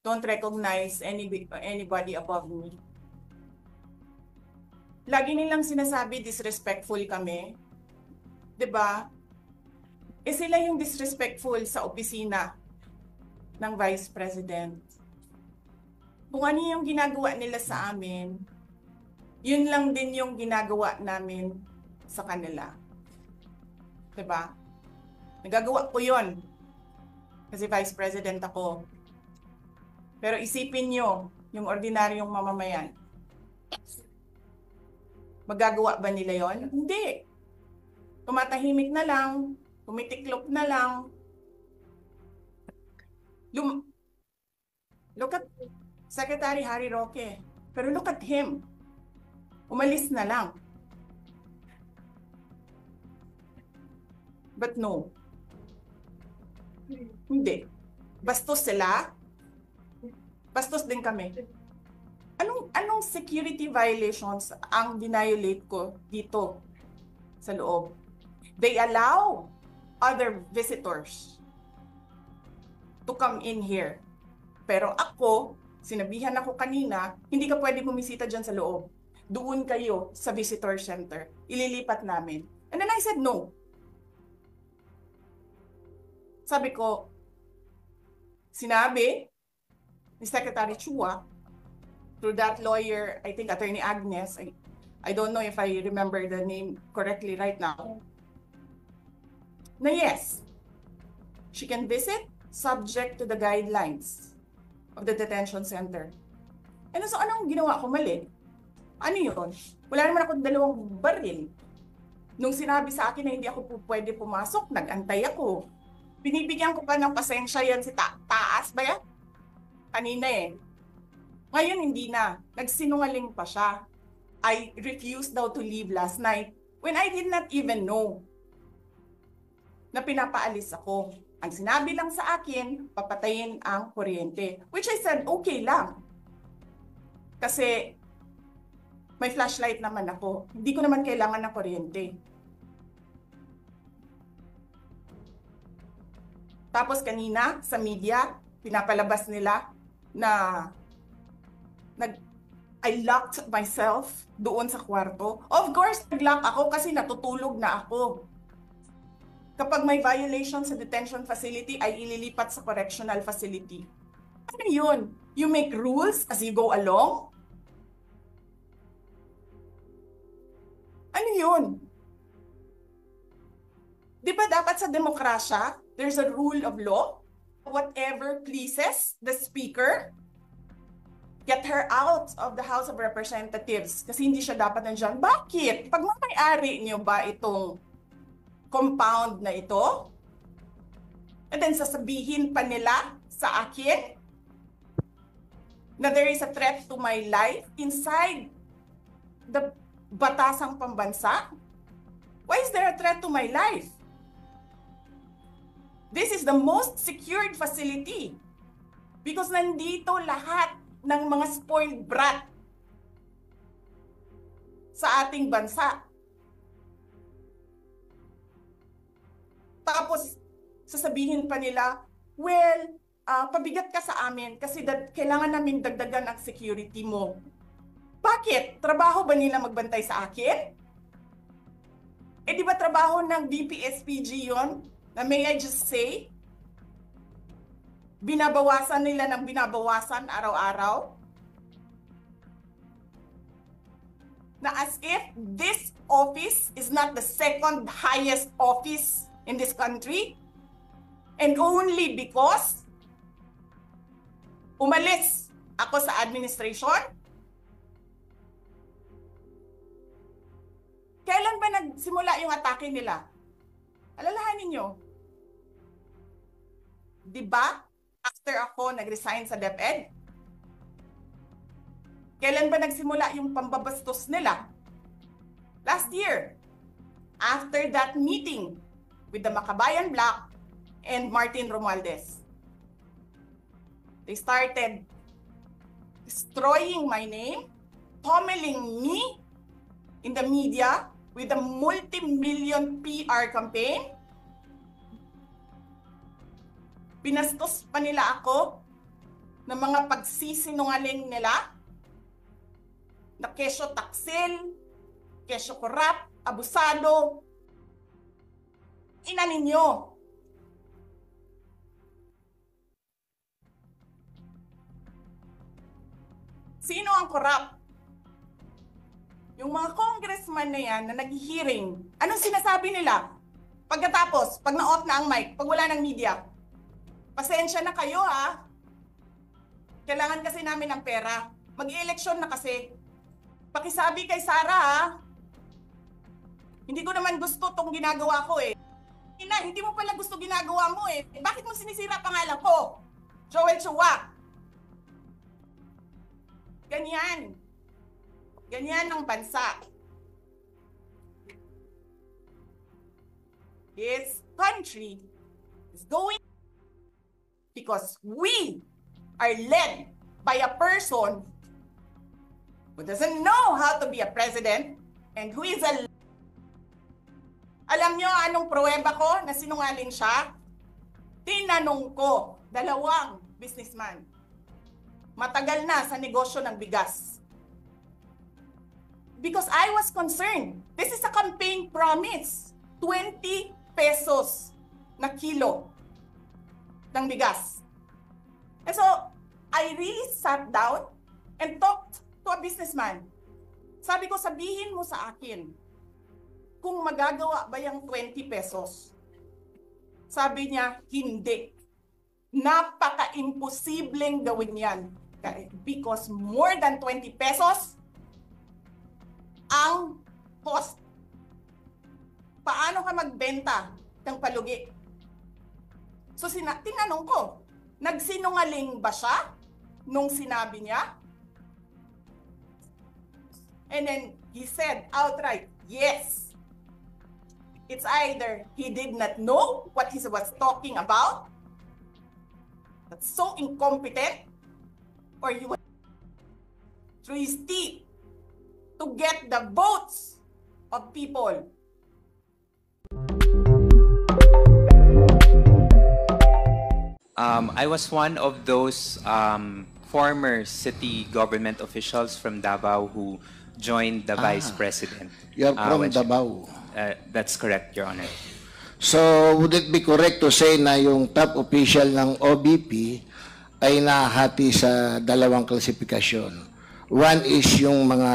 don't recognize anybody above me. Lagi nilang sinasabi disrespectful kami. 'Di ba? Sila yung disrespectful sa opisina ng Vice President. Kung ano yung ginagawa nila sa amin, yun lang din yung ginagawa namin sa kanila. 'Di ba? Nagagawa ko yun. Kasi Vice President ako. Pero isipin nyo, yung ordinaryong mamamayan. Magagawa ba nila yon? Hindi. Tumatahimik na lang, tumitiklop na lang. Look at Secretary Harry Roque. Pero look at him. Umalis na lang. But no. Hindi. Bastos sila. Bastos din kami. Anong security violations ang dinayolate ko dito sa loob? They allow other visitors to come in here. Pero ako, sinabihan ako kanina, hindi ka pwede bumisita dyan sa loob. Doon kayo sa visitor center. Ililipat namin. And then I said no. Sabi ko, sinabi ni Secretary Chua, through that lawyer, I think Attorney Agnes, I don't know if I remember the name correctly right now, na yes, she can visit subject to the guidelines of the detention center. And so anong ginawa ko mali? Ano yun? Wala naman ako 2 baril. Nung sinabi sa akin na hindi ako pwede pumasok, nag-antay ako. Binibigyan ko pa ng pasensya yan si Taas ba yan? Kanina eh. Ngayon hindi na. Nagsinungaling pa siya. I refused daw to leave last night when I did not even know na pinapaalis ako. Ang sinabi lang sa akin, papatayin ang kuryente. Which I said, okay lang. Kasi may flashlight naman ako. Hindi ko naman kailangan ng kuryente. Tapos kanina sa media, pinapalabas nila na I locked myself doon sa kwarto. Of course, nag-lock ako kasi natutulog na ako. Kapag may violation sa detention facility, ay ililipat sa correctional facility. Ano yun? You make rules as you go along? Ano yun? Di ba dapat sa demokrasya, there's a rule of law? Whatever pleases the speaker, get her out of the House of Representatives kasi hindi siya dapat nandiyan. Bakit? Pag may-ari niyo ba itong compound na ito? And then sasabihin pa nila sa akin na there is a threat to my life inside the batasang pambansa? Why is there a threat to my life? This is the most secured facility because nandito lahat ng mga spoiled brat sa ating bansa. Tapos, sasabihin pa nila, well, pabigat ka sa amin kasi kailangan namin dagdagan ang security mo. Bakit? Trabaho ba nila magbantay sa akin? Eh di ba trabaho ng DPSPG yon? Na may I just say, binabawasan nila ng binabawasan araw-araw? Na as if this office is not the second highest office in this country, and only because umalis ako sa administration? Kailan ba nagsimula yung atake nila? Alalahanin nyo. Diba? After ako nag-resign sa DepEd? Kailan ba nagsimula yung pambabastos nila? Last year. After that meeting with the Makabayan Bloc and Martin Romualdez. They started destroying my name, pummeling me in the media with a multi-million PR campaign. Binastos pa nila ako ng mga pagsisinungaling nila na kesyo taksil, kesyo korap, abusado. Ina ninyo. Sino ang korap? Yung mga congressman na yan na nag-hearing, anong sinasabi nila? Pagkatapos, pag na-off na ang mic, pag wala ng media, pasensya na kayo ha. Kailangan kasi namin ng pera. Mag-eleksyon na kasi. Pakisabi kay Sara ha. Hindi ko naman gusto tong ginagawa ko eh. Ina, hindi mo pala gusto ginagawa mo eh. Bakit mo sinisira pangalan ko? Joel Chua. Ganyan. Ganyan ang bansa. This country is going because we are led by a person who doesn't know how to be a president and who is a... Alam nyo anong pruweba ko na sinungaling siya? Tinanong ko, 2 businessman. Matagal na sa negosyo ng bigas. Because I was concerned. This is a campaign promise. 20 pesos na kilo ng bigas. And so, I really sat down and talked to a businessman. Sabi ko, sabihin mo sa akin, kung magagawa ba yung 20 pesos? Sabi niya, hindi. Napaka-imposibleng gawin yan. Because more than 20 pesos, ang cost. Paano ka magbenta ng palugi? So tinanong ko, nagsinungaling ba siya nung sinabi niya? And then he said outright, yes. It's either he did not know what he was talking about, that's so incompetent, or he was through his teeth to get the votes of people. I was one of those former city government officials from Davao who joined the vice president. You're from when Davao. That's correct, Your Honor. So, would it be correct to say na yung top official ng OBP ay nahati sa 2 klasifikasyon? One is yung mga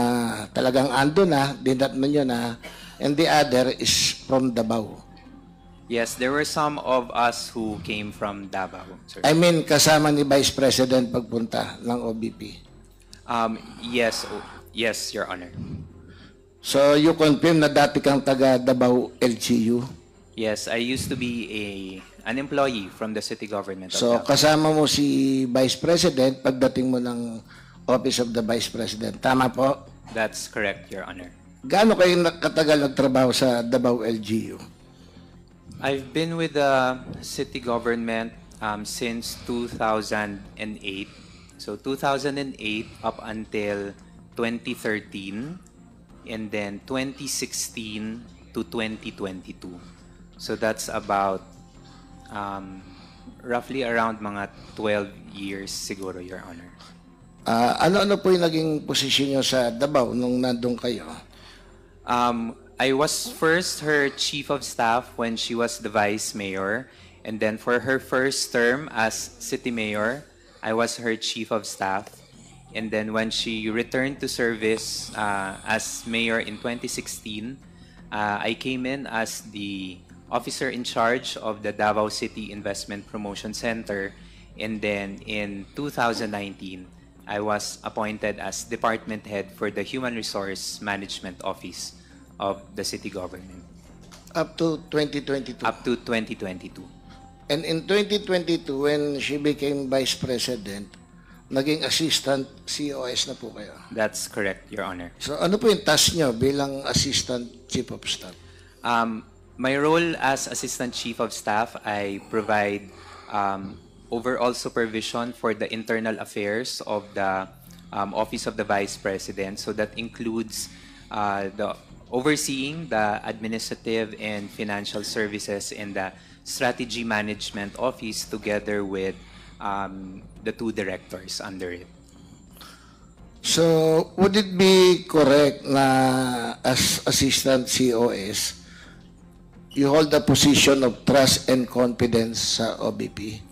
talagang ando na, dinatnan nyo na, and the other is from Davao. Yes, there were some of us who came from Davao, sir. I mean, kasama ni Vice President pagpunta ng OBP. Yes, yes, Your Honor. So, you confirm na dati kang taga Davao LGU? Yes, I used to be an employee from the city government of So, Davao. kasama mo si Vice President pagdating mo ng Office of the Vice President. Tama po? That's correct, Your Honor. Gaano kayo katagal nagtrabaho sa Davao LGU? I've been with the city government since 2008. So 2008 up until 2013, and then 2016 to 2022. So that's about roughly around mga 12 years siguro, Your Honor. Ano-ano po yung naging posisyon nyo sa Davao nung nandun kayo? I was first her chief of staff when she was the vice mayor, and then for her first term as city mayor, I was her chief of staff. And then when she returned to service as mayor in 2016, I came in as the officer in charge of the Davao City Investment Promotion Center. And then in 2019, I was appointed as department head for the Human Resource Management Office of the city government. Up to 2022? Up to 2022. And in 2022, when she became Vice President, naging Assistant COS na po kayo? That's correct, Your Honor. So ano po yung task nyo bilang Assistant Chief of Staff? My role as Assistant Chief of Staff, I provide overall supervision for the internal affairs of the Office of the Vice President. So that includes the overseeing the administrative and financial services in the Strategy Management Office together with the two directors under it. So, would it be correct na as Assistant COS, you hold the position of trust and confidence sa OBP?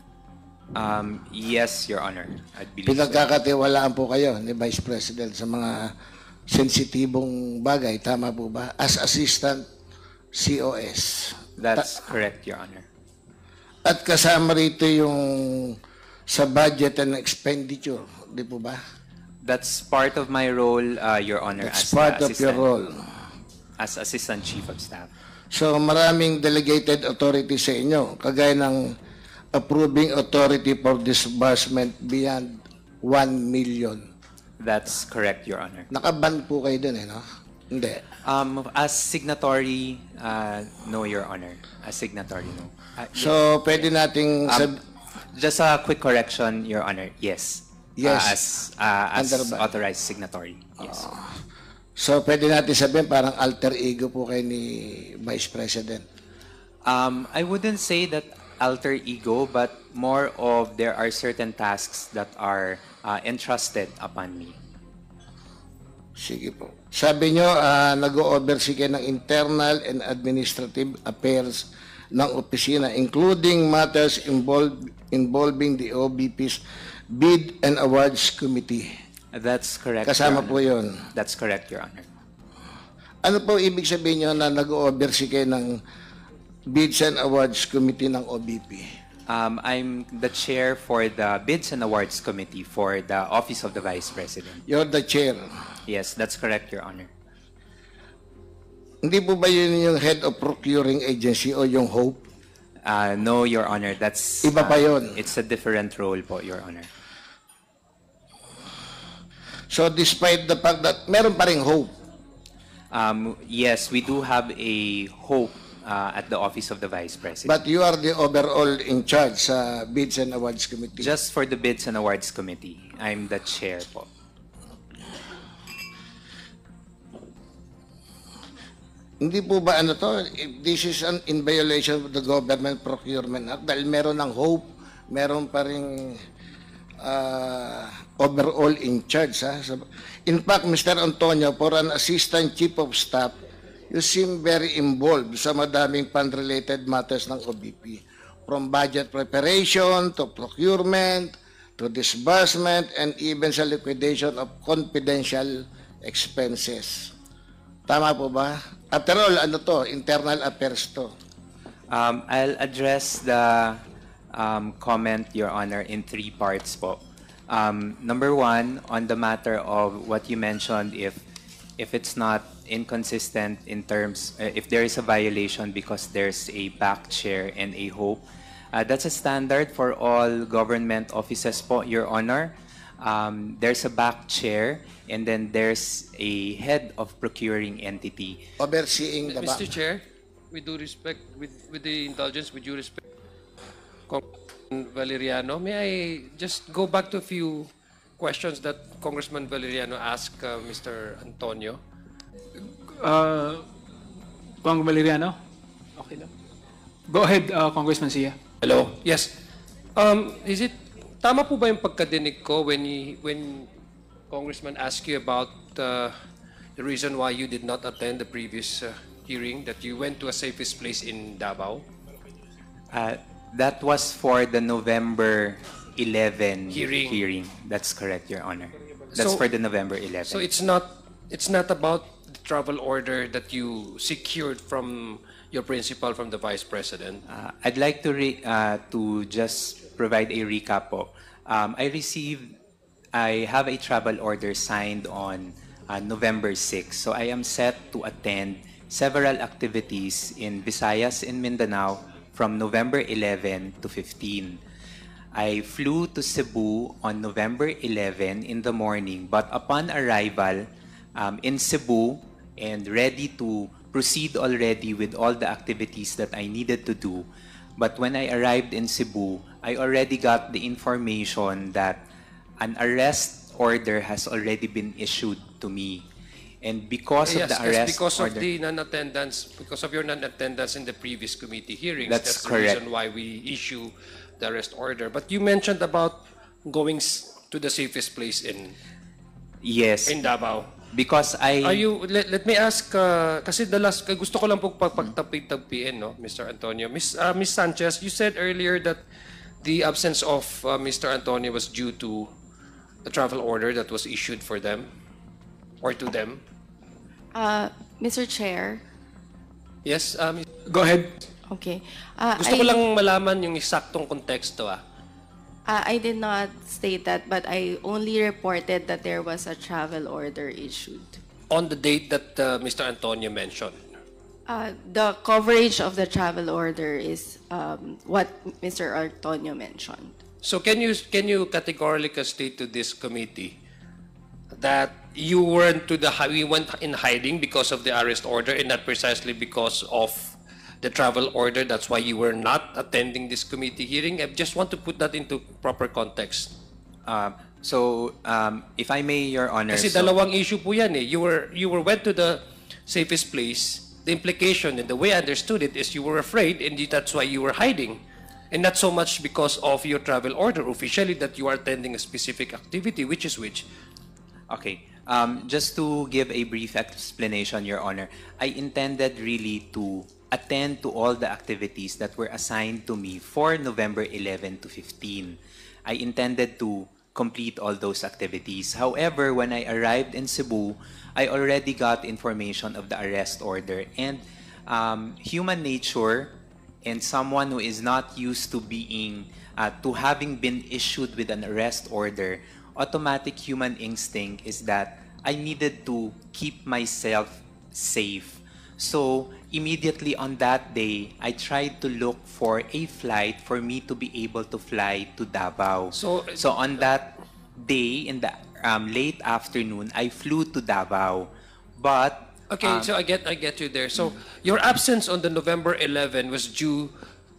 Yes, Your Honor. I believe so. Pinagkakatiwalaan po kayo ni Vice President sa mga sensitibong bagay, tama po ba? As Assistant COS. That's correct, Your Honor. At kasama rito yung sa budget and expenditure, di po ba? That's part of my role, Your Honor, That's as the part of your assistant- role. as Assistant Chief of Staff. So maraming delegated authority sa inyo, kagaya ng approving authority for disbursement beyond 1 million. That's correct, Your Honor. Nakaban po kayo dun no? Hindi. As signatory, no, Your Honor. As signatory, no. So pwede nating Just a quick correction, Your Honor. Yes. Yes. As Under ba- authorized signatory. Yes. so pwede natin sabihin parang alter ego po kay ni Vice President. I wouldn't say that alter ego, but more of there are certain tasks that are entrusted upon me. Sige po. Sabi nyo, nag-o-oversee kayo ng internal and administrative affairs ng opisina, including matters involving the OBP's Bid and Awards Committee. That's correct. Kasama Your po Honor. yun. That's correct, Your Honor. Ano po ibig sabihin nyo na nag-o-oversee kayo ng Bids and Awards Committee ng OBP? I'm the chair for the Bids and Awards Committee for the Office of the Vice President. You're the chair. Yes, that's correct, Your Honor. Hindi po ba yun yung head of procuring agency o yung HOPE? No, Your Honor. That's Iba pa yun. It's a different role po, Your Honor. So despite the fact that meron pa ring HOPE, Yes, we do have a hope at the Office of the Vice President. but you are the overall in charge sa Bids and Awards Committee. Just for the Bids and Awards Committee, I'm the chair po. Hindi po ba ano to, if this is in violation of the Government Procurement Act, dahil meron ng HOPE, meron pa ring overall in charge. Ha? In fact, Mr. Antonio, for an Assistant Chief of Staff, you seem very involved sa madaming fund-related matters ng OBP. From budget preparation, to procurement, to disbursement, and even sa liquidation of confidential expenses. Tama po ba? After all, ano to? Internal affairs to. I'll address the comment, Your Honor, in three parts po. Number one, on the matter of what you mentioned, if it's not inconsistent in terms, if there is a violation because there's a back chair and a hope, that's a standard for all government offices po, Your Honor. There's a back chair and then there's a head of procuring entity. Overseeing the back. Mr. Chair, with due respect, with the indulgence, with due respect, Congressman Valeriano, may I just go back to a few questions that Congressman Valeriano asked Mr. Antonio? Cong Valeriano? Okay lang. Go ahead, Congressman Sia. Hello? Yes. Is it, tama po ba yung pagkadinig ko when Congressman asked you about the reason why you did not attend the previous hearing, that you went to a safest place in Davao? That was for the November 11 Hearing. hearing. That's correct, Your Honor. That's So- for the November 11. So it's not about the travel order that you secured from your principal, from the Vice President. I'd like to just provide a recap po. I have a travel order signed on November 6. So I am set to attend several activities in Visayas and Mindanao from November 11 to 15. I flew to Cebu on November 11 in the morning, but upon arrival in Cebu and ready to proceed already with all the activities that I needed to do, but when I arrived in Cebu, I already got the information that an arrest order has already been issued to me. And because of the arrest because order, of the non-attendance, because of your non-attendance in the previous committee hearings. That's the correct. reason why we issue the arrest order. But you mentioned about going to the safest place Yes, in Davao. because Are you, let me ask, kasi gusto ko lang po pagtagpiin, no, Mr. Antonio. Miss Sanchez, you said earlier that the absence of Mr. Antonio was due to a travel order that was issued for them or to them. Mr. Chair, Yes, Go ahead. okay. gusto ko lang malaman yung eksaktong konteksto. I did not state that, but I only reported that there was a travel order issued. On the date that Mr. Antonio mentioned. The coverage of the travel order is what Mr. Antonio mentioned. So can you categorically state to this committee that you went in hiding because of the arrest order and not precisely because of the travel order? That's why you were not attending this committee hearing. I just want to put that into proper context. if I may, Your Honor. Kasi dalawang issue po yan eh. You went to the safest place. The implication and the way I understood it is you were afraid and that's why you were hiding. And not so much because of your travel order officially that you are attending a specific activity, which is which. Okay. Just to give a brief explanation, Your Honor, I intended really to attend to all the activities that were assigned to me for November 11 to 15. I intended to complete all those activities. However, when I arrived in Cebu, I already got information of the arrest order, and human nature and someone who is not used to having been issued with an arrest order, automatic human instinct is that I needed to keep myself safe. So immediately on that day, I tried to look for a flight for me to be able to fly to Davao. So On that day, in the late afternoon, I flew to Davao. But okay, so I get you there. So your absence on the November 11 was due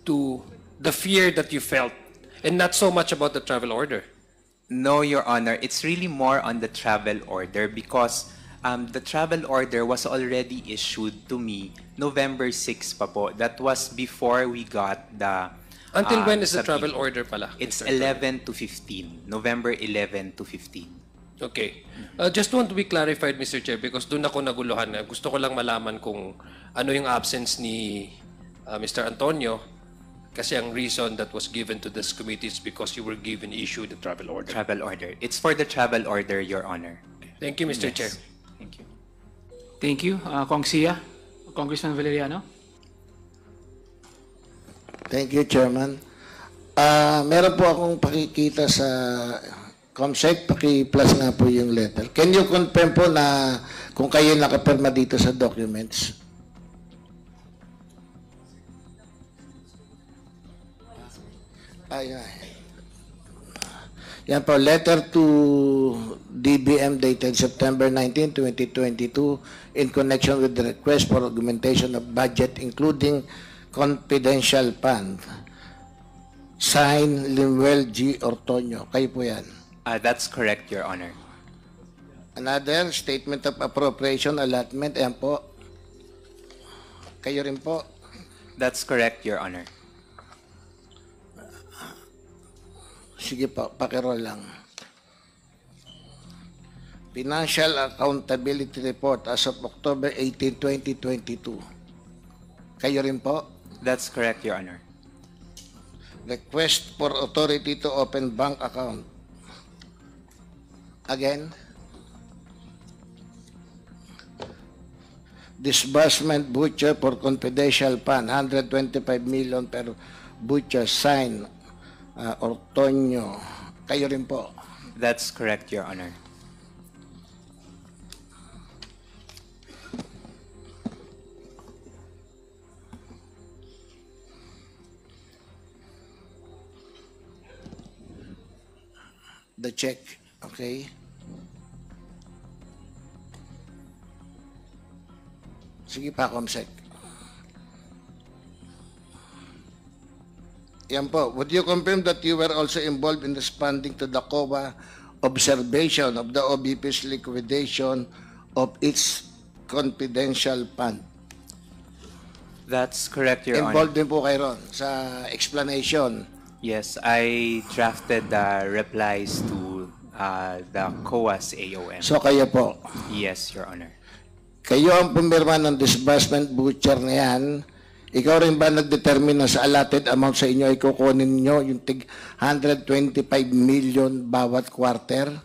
to the fear that you felt and not so much about the travel order. no, Your Honor, it's really more on the travel order because the travel order was already issued to me November 6 pa po. That was before we got the... Until when is the subpoena. travel order pala? It's Mr. Antonio? 11 to 15. November 11 to 15. Okay. Just want to be clarified, Mr. Chair, because doon ako naguluhan. Gusto ko lang malaman kung ano yung absence ni Mr. Antonio kasi ang reason that was given to this committee is because you were issued the travel order. Travel order. It's for the travel order, Your Honor. Thank you, Mr. Chair. Thank you. Thank you. Kong Sia, Congressman Valeriano. Thank you, Chairman. Meron po akong pakikita sa COMSEC, paki-plus nga po yung letter. Can you confirm po na kung kayo nakapirma dito sa documents? Yan po, letter to DBM dated September 19, 2022 in connection with the request for augmentation of budget including confidential fund. Sign Limuel G. Ortonio. Kayo po yan. That's correct, Your Honor. Another statement of appropriation allotment. Ayan po. Kayo rin po. That's correct, Your Honor. Sige po, pakiroll lang. Financial Accountability Report as of October 18, 2022. Kayo rin po. That's correct, Your Honor. Request for authority to open bank account. Again. Disbursement butcher for confidential fund, 125 million per butcher, sign Ortonio. Kayo rin po. That's correct, Your Honor. The check. Okay. Sige pa, Comsec. Yan po. Would you confirm that you were also involved in responding to the COA observation of the OBP's liquidation of its confidential fund? That's correct, Your Honor. Involved din po kayo ron sa explanation Yes, I drafted the replies to the COA's AOM. So kayo po, Yes, Your Honor. kayo ang pumirma ng disbursement voucher na yan. Ikaw rin ba nagdetermine na sa allotted amount sa inyo ay kukunin nyo yung tig 125 million bawat quarter?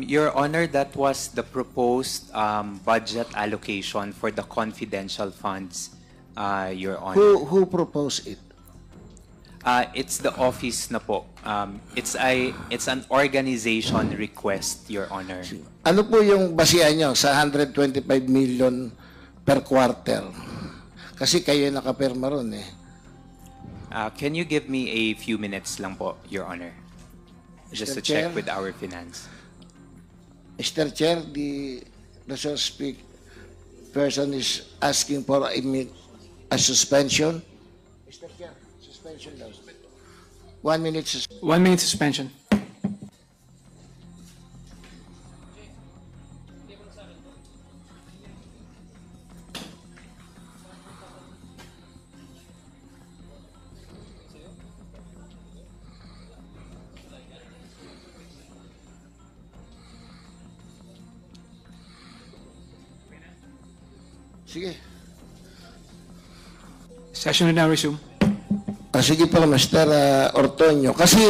Your Honor, that was the proposed budget allocation for the confidential funds, Your Honor. Who proposed it? It's the office na po. It's an organization request, Your Honor. Ano po yung basihan nyo sa 125 million per quarter? Kasi kayo yung nakapirma ron eh. Can you give me a few minutes lang po, Your Honor? Just Mr. to check Chair? with our finance. Mr. Chair, the so speak person is asking for a suspension. Mr. Chair, suspension daw. 1 minute suspension. 1 minute suspension. Sige. Session will now resume. Sige po, Mr. Ortonio. Kasi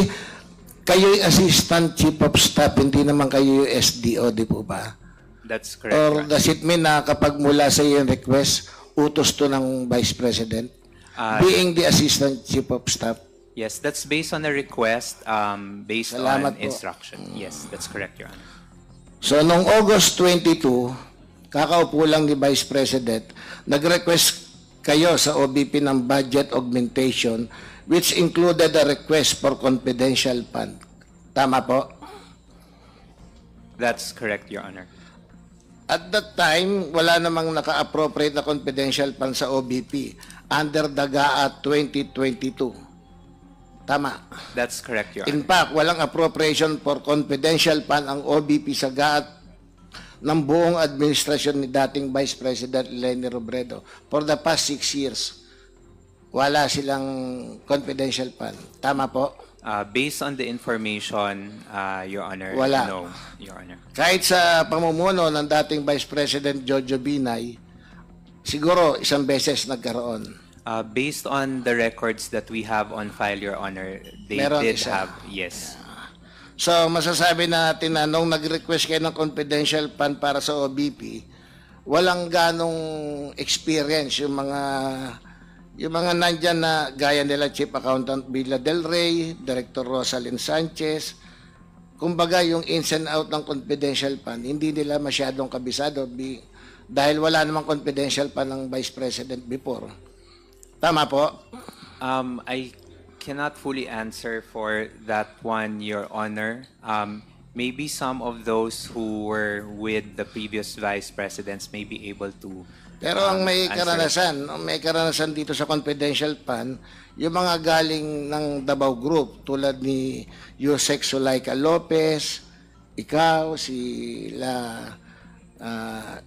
kayo'y Assistant Chief of Staff, hindi naman kayo yung SDO, di po ba? That's correct, Your Or Honor. does it mean na kapag mula sa iyo yung request, utos to ng Vice President? Being the Assistant Chief of Staff. Yes, that's based on a request, based Salamat on po. instruction. Yes, that's correct, Your Honor. So, noong August 22, kakaupo lang ni Vice President, nag-request kayo sa OBP ng budget augmentation which included a request for confidential fund. Tama po? That's correct, Your Honor. At that time, wala namang naka-appropriate na confidential fund sa OBP under the GAA 2022. Tama. That's correct, Your Honor. In fact, walang appropriation for confidential fund ang OBP sa GAA ng buong administrasyon ni dating Vice President Leni Robredo. For the past 6 years, wala silang confidential fund. Tama po? Based on the information, Your Honor, Wala. no, Your Honor. Kahit sa pamumuno ng dating Vice President Jojo Binay, siguro isang beses nagkaroon. Based on the records that we have on file, Your Honor, they Meron did isa. have, yes. So, masasabi natin na nung nag-request kayo ng confidential fund para sa OBP, walang ganong experience yung mga nandyan na gaya nila Chief Accountant Villa Del Rey, Director Rosalind Sanchez. Kumbaga, yung ins and out ng confidential fund, hindi nila masyadong kabisado dahil wala namang confidential fund ng Vice President before. Tama po? I cannot fully answer for that one, Your Honor. Maybe some of those who were with the previous vice presidents may be able to. Pero ang may answer. karanasan dito sa confidential fund, yung mga galing ng Davao Group tulad ni Yusek Sulaika Lopez, ikaw,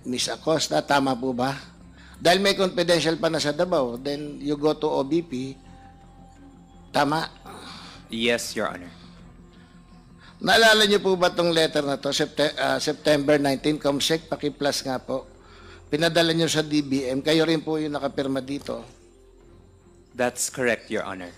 Miss Acosta, tama po ba? Dahil may confidential fund na sa Davao, then you go to OBP, tama? Yes, Your Honor. Naalala niyo po ba itong letter na to? September 19, Comsec, paki-plus nga po. Pinadala niyo sa DBM, kayo rin po yung nakapirma dito. That's correct, Your Honor.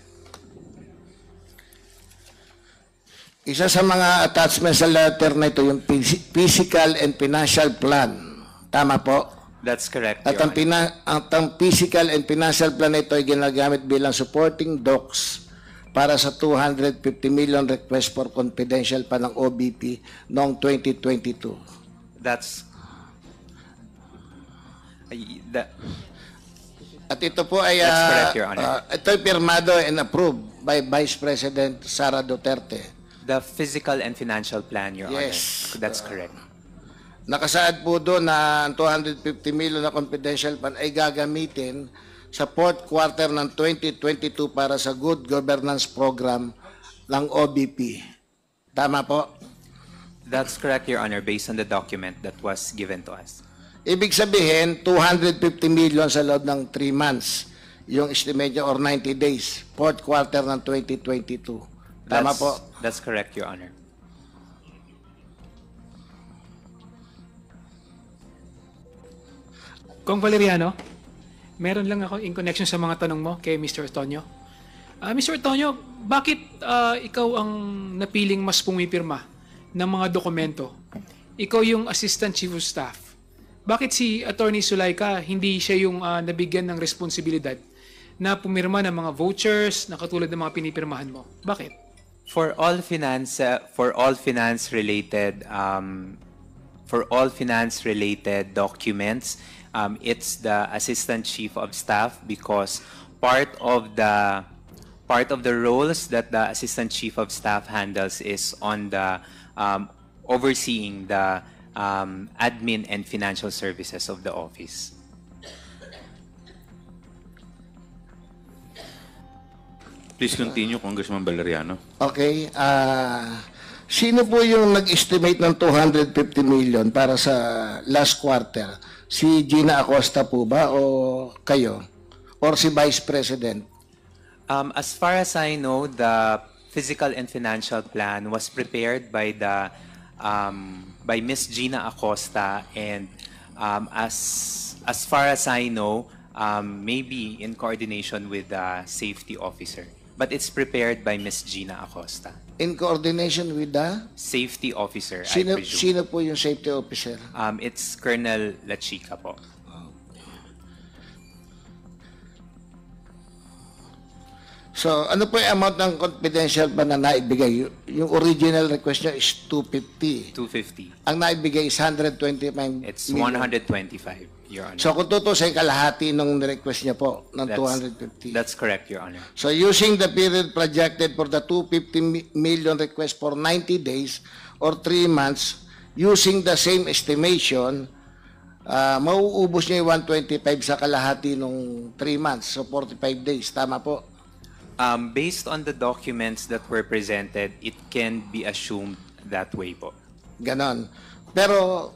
Isa sa mga attachments sa letter na ito, yung physical and financial plan. Tama po? That's correct, At Your ang, Honor. ang physical and financial plan na ito ay ginagamit bilang supporting docs para sa 250 million request for confidential pa ng OBP noong 2022. That's that. At ito po ay That's correct, Your Honor. ito ay pirmado and approved by Vice President Sara Duterte. The physical and financial plan, Your Yes. Honor. That's correct. Nakasaad po doon na ang 250 million na confidential fund ay gagamitin sa fourth quarter ng 2022 para sa good governance program ng OBP. Tama po? That's correct, Your Honor, based on the document that was given to us. Ibig sabihin, 250 million sa loob ng 3 months. yung estimate niya or 90 days, fourth quarter ng 2022. Tama po? That's correct, Your Honor. Kong Valeriano, meron lang ako in connection sa mga tanong mo kay Mr. Tonyo. Mr. Tonyo, bakit ikaw ang napiling mas pumipirma ng mga dokumento? Ikaw yung Assistant Chief of Staff. Bakit si Attorney Zulaika hindi siya yung nabigyan ng responsibilidad na pumirma ng mga vouchers na katulad ng mga pinipirmahan mo? Bakit? For all finance related documents, it's the Assistant Chief of Staff because part of the roles that the Assistant Chief of Staff handles is on the overseeing the admin and financial services of the office. Please continue, Congressman Valeriano. Okay. Sino po yung nag-estimate ng 250 million para sa last quarter? Si Gina Acosta po ba o kayo? Or si Vice President? As far as I know, the physical and financial plan was prepared by by Miss Gina Acosta, and as far as I know, maybe in coordination with the safety officer. But it's prepared by Miss Gina Acosta. In coordination with the? Safety officer, I Sino presume. po yung safety officer? It's Colonel La Chica po. So, ano po yung amount ng confidential ba na naibigay? Yung original request niya is 250. 250. Ang naibigay is 125 It's million. 125, Your Honor. So, kung tutusin, kalahati nung request niya po ng That's- 250. That's correct, Your Honor. So, using the period projected for the 250 million request for 90 days or 3 months, using the same estimation, mauubos niya yung 125 sa kalahati nung 3 months, so 45 days. Tama po? Based on the documents that were presented, it can be assumed that way po. Ganon. Pero,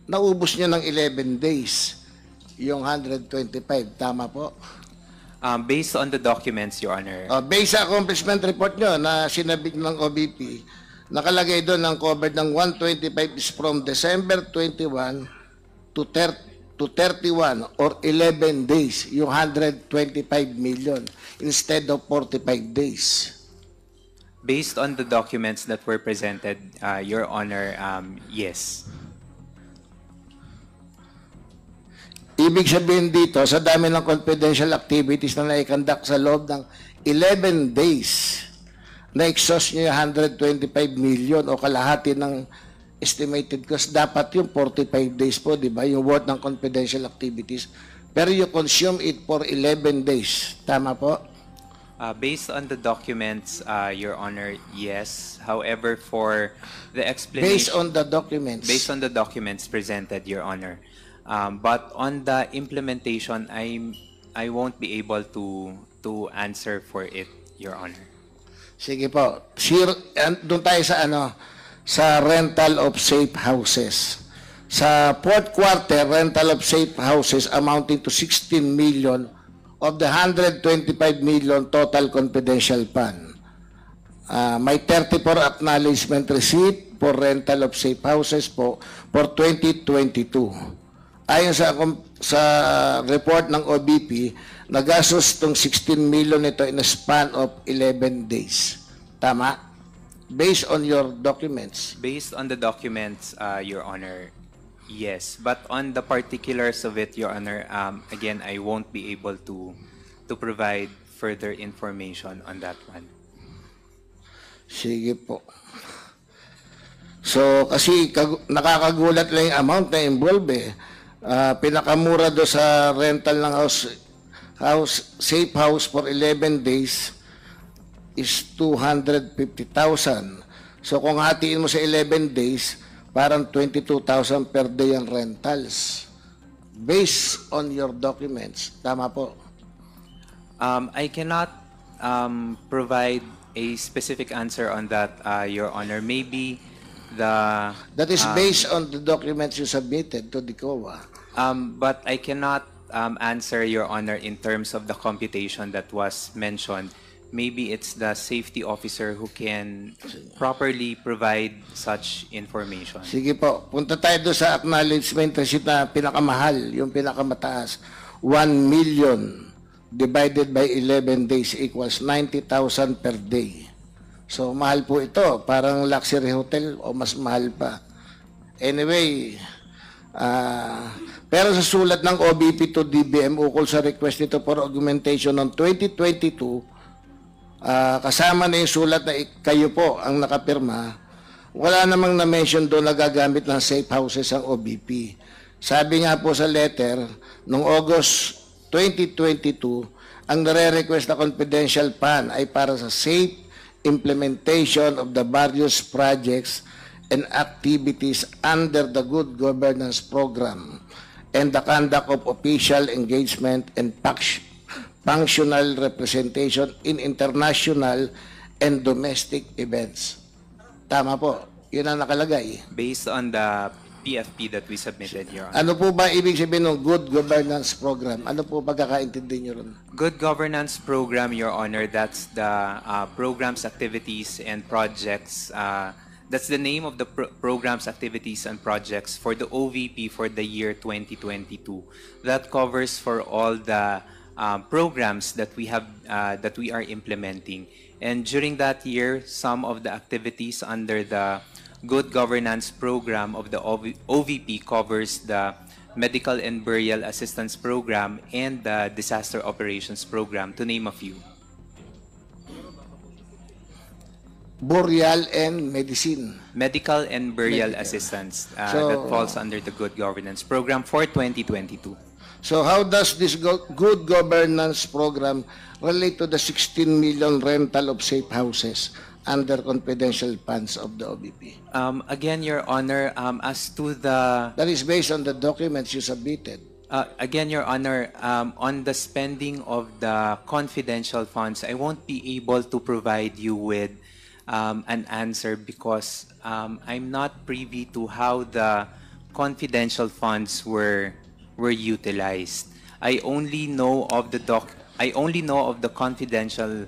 naubos niya ng 11 days yung 125. Tama po? Based on the documents, Your Honor, Based sa accomplishment report nyo na sinabit ng OBP, nakalagay doon ang covered ng 125 is from December 21 to 31 or 11 days, yung 125 million instead of 45 days. based on the documents that were presented, Your Honor, yes. Ibig sabihin dito, sa dami ng confidential activities na naikandak sa loob ng 11 days, na-exhaust niya 125 million o kalahati ng estimated cost. Dapat yung 45 days po, di ba? Yung worth ng confidential activities. Pero you consume it for 11 days. Tama po? Based on the documents, Your Honor, yes. However, for the explanation... Based on the documents. Based on the documents presented, Your Honor. But on the implementation, I won't be able to answer for it, Your Honor. Sige po. Doon tayo sa sa rental of safe houses. Sa fourth quarter, rental of safe houses amounting to 16 million of the 125 million total confidential fund. May 34 acknowledgement receipt for rental of safe houses po for 2022. Ayon sa report ng OBP, nagastos tong 16 million nito in a span of 11 days. Tama? Based on your documents. Based on the documents, Your Honor, yes. But on the particulars of it, Your Honor, again, I won't be able to provide further information on that one. Sige po. So, kasi nakakagulat lang yung amount na involved eh. Pinakamura do sa rental ng safe house for 11 days is 250,000. So kung hatiin mo sa 11 days, parang 22,000 per day ang rentals. Based on your documents. Tama po. I cannot provide a specific answer on that, Your Honor. Maybe That is based on the documents you submitted to the COA. but I cannot answer, Your Honor, in terms of the computation that was mentioned. Maybe it's the safety officer who can properly provide such information. Sige po, punta tayo doon sa acknowledgement receipt na pinakamahal, yung pinakamataas. 1 million divided by 11 days equals 90,000 per day. So, mahal po ito. Parang luxury hotel o mas mahal pa. Anyway, pero sa sulat ng OBP to DBM ukol sa request nito for augmentation ng 2022, kasama na yung sulat na kayo po ang nakapirma, wala namang na-mention doon na gagamit ng safe houses ang OBP. Sabi nga po sa letter, noong August 2022, ang nare-request na confidential fund ay para sa safe implementation of the various projects and activities under the Good Governance Program and the conduct of official engagement and functional representation in international and domestic events. Tama po. Yun ang nakalagay. Based on the PFP that we submitted, Your Honor. Ano po ba ibig sabihin ng Good Governance Program? Ano po pagkakaintindi nyo ron? Good Governance Program, Your Honor, that's the programs, activities, and projects. That's the name of the programs, activities, and projects for the OVP for the year 2022. That covers for all the programs that we have that we are implementing. And during that year, some of the activities under the Good Governance Program of the OVP covers the Medical and Burial Assistance Program and the Disaster Operations Program, to name a few. Burial and medicine. Medical and Burial Assistance that falls under the Good Governance Program for 2022. So how does this Good Governance Program relate to the 16 million rental of safe houses under confidential funds of the OBP? Again, Your Honor, as to the... That is based on the documents you submitted. Again, Your Honor, on the spending of the confidential funds, I won't be able to provide you with an answer because I'm not privy to how the confidential funds were utilized. I only know of the confidential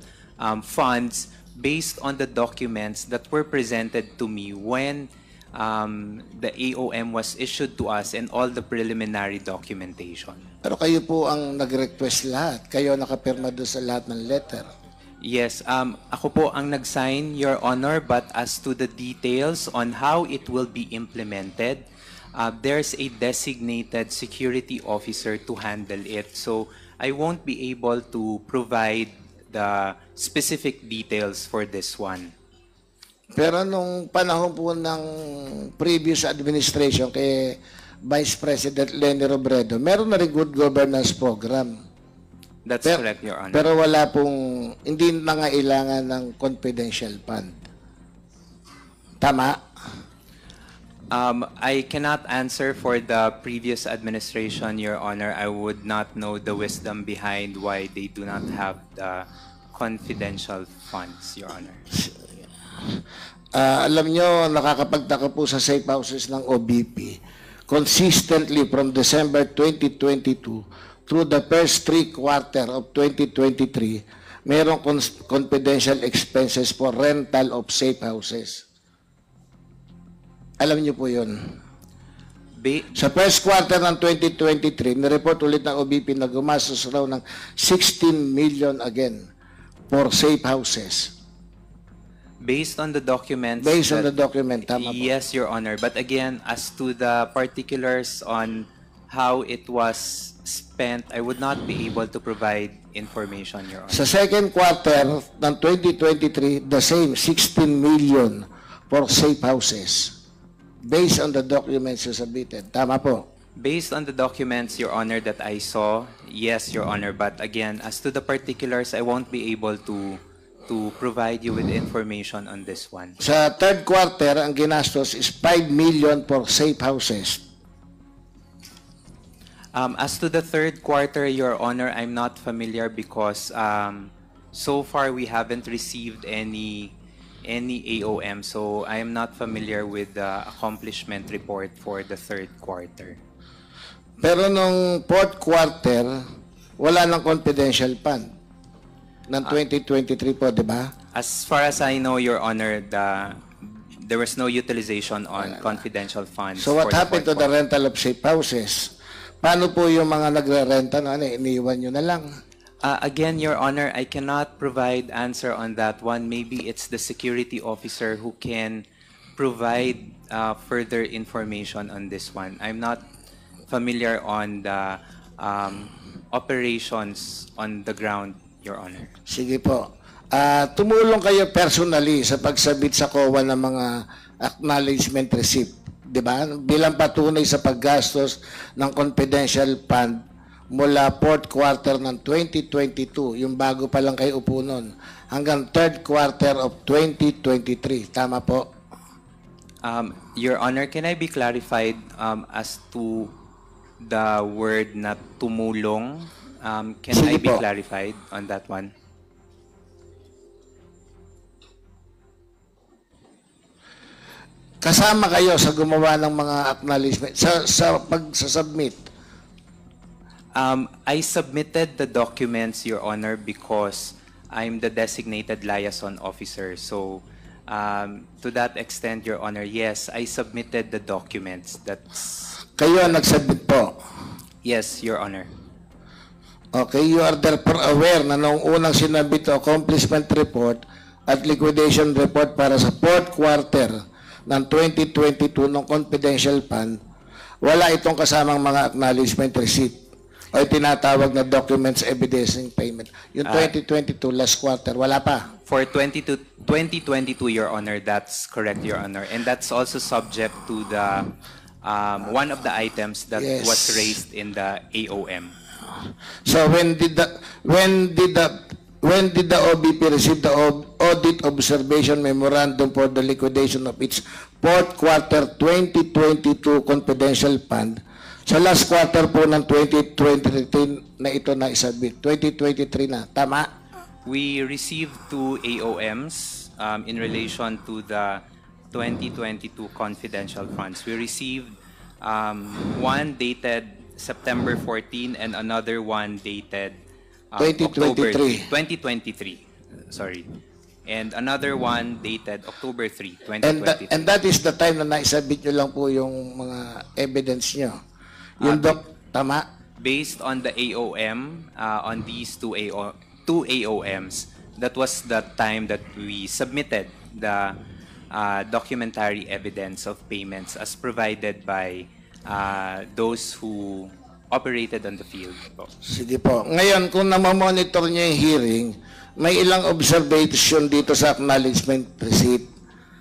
funds based on the documents that were presented to me when the AOM was issued to us and all the preliminary documentation. Pero kayo po ang nag-request lahat. Kayo nakapirma doon sa lahat ng letter. Yes, ako po ang nag-sign, Your Honor, but as to the details on how it will be implemented, there's a designated security officer to handle it. So I won't be able to provide the specific details for this one. Pero nung panahon po ng previous administration kay Vice President Leni Robredo, meron na rin Good Governance Program. That's correct, Your Honor. Pero wala pong, hindi nangailangan ng confidential fund. Tama? I cannot answer for the previous administration, Your Honor. I would not know the wisdom behind why they do not have the confidential funds, Your Honor. Alam nyo, nakakapagtaka po sa safe houses ng OBP. Consistently from December 2022 through the first 3 quarters of 2023, mayroong confidential expenses for rental of safe houses. Alam niyo po yun. Sa first quarter ng 2023, nireport ulit ng OBP na gumastos raw ng 16 million again for safe houses. Based on the documents... Based on the document, tama po. Yes, Your Honor. But again, as to the particulars on how it was spent, I would not be able to provide information, Your Honor. Sa second quarter ng 2023, the same 16 million for safe houses. Based on the documents you submitted. Tama po. Based on the documents, Your Honor, that I saw, yes, Your Honor. But again, as to the particulars, I won't be able to provide you with information on this one. Sa third quarter, ang ginastos is 5 million for safe houses. As to the third quarter, Your Honor, I'm not familiar because so far we haven't received any AOM, so I am not familiar with the accomplishment report for the third quarter. Pero nung fourth quarter, wala nang confidential fund ng 2023 po, di ba? As far as I know, Your Honor, there was no utilization on confidential funds. So what for happened to fourth the quarter. rental of safe houses? Paano po yung mga nagre-renta na iniwan nyo na lang? Again, Your Honor, I cannot provide answer on that one. Maybe it's the security officer who can provide further information on this one. I'm not familiar on the operations on the ground, Your Honor. Sige po. Tumulong kayo personally sa pagsabit sa COA ng mga acknowledgement receipt, di ba? Bilang patunay sa paggastos ng confidential fund mula fourth quarter ng 2022, yung bago pa lang kayo upo nun, hanggang third quarter of 2023. Tama po? Your Honor, can I be clarified as to the word na tumulong? Can I Sige be po. clarified on that one? Kasama kayo sa gumawa ng mga acknowledgement, sa pagsasubmit. I submitted the documents, Your Honor, because I'm the designated liaison officer. So, to that extent, Your Honor, yes, I submitted the documents. Kayo ang nagsubmit po. Yes, Your Honor. Okay, you are therefore aware na noong unang sinabit to accomplishment report at liquidation report para sa fourth quarter ng 2022 ng confidential fund, wala itong kasamang mga acknowledgement receipt o tinatawag na documents evidencing payment. Yung 2022 last quarter, wala pa. For 2022, Your Honor, that's correct, Your Honor. And that's also subject to the one of the items that Yes. was raised in the AOM. So when did the OBP receive the audit observation memorandum for the liquidation of its fourth quarter 2022 confidential fund? Sa last quarter po ng 2023 na ito na isabit. 2023 na. Tama? We received 2 AOMs in relation to the 2022 confidential funds. We received one dated September 14 and another one dated October 2023. Sorry. And another one dated October 3, 2023. And that is the time na naisabit nyo lang po yung mga evidence nyo. Yung tama? Based on the AOM, on these two AOMs, that was the time that we submitted the documentary evidence of payments as provided by those who operated on the field. Sige po. Ngayon, kung namamonitor nyo yung hearing, may ilang observation dito sa acknowledgement receipt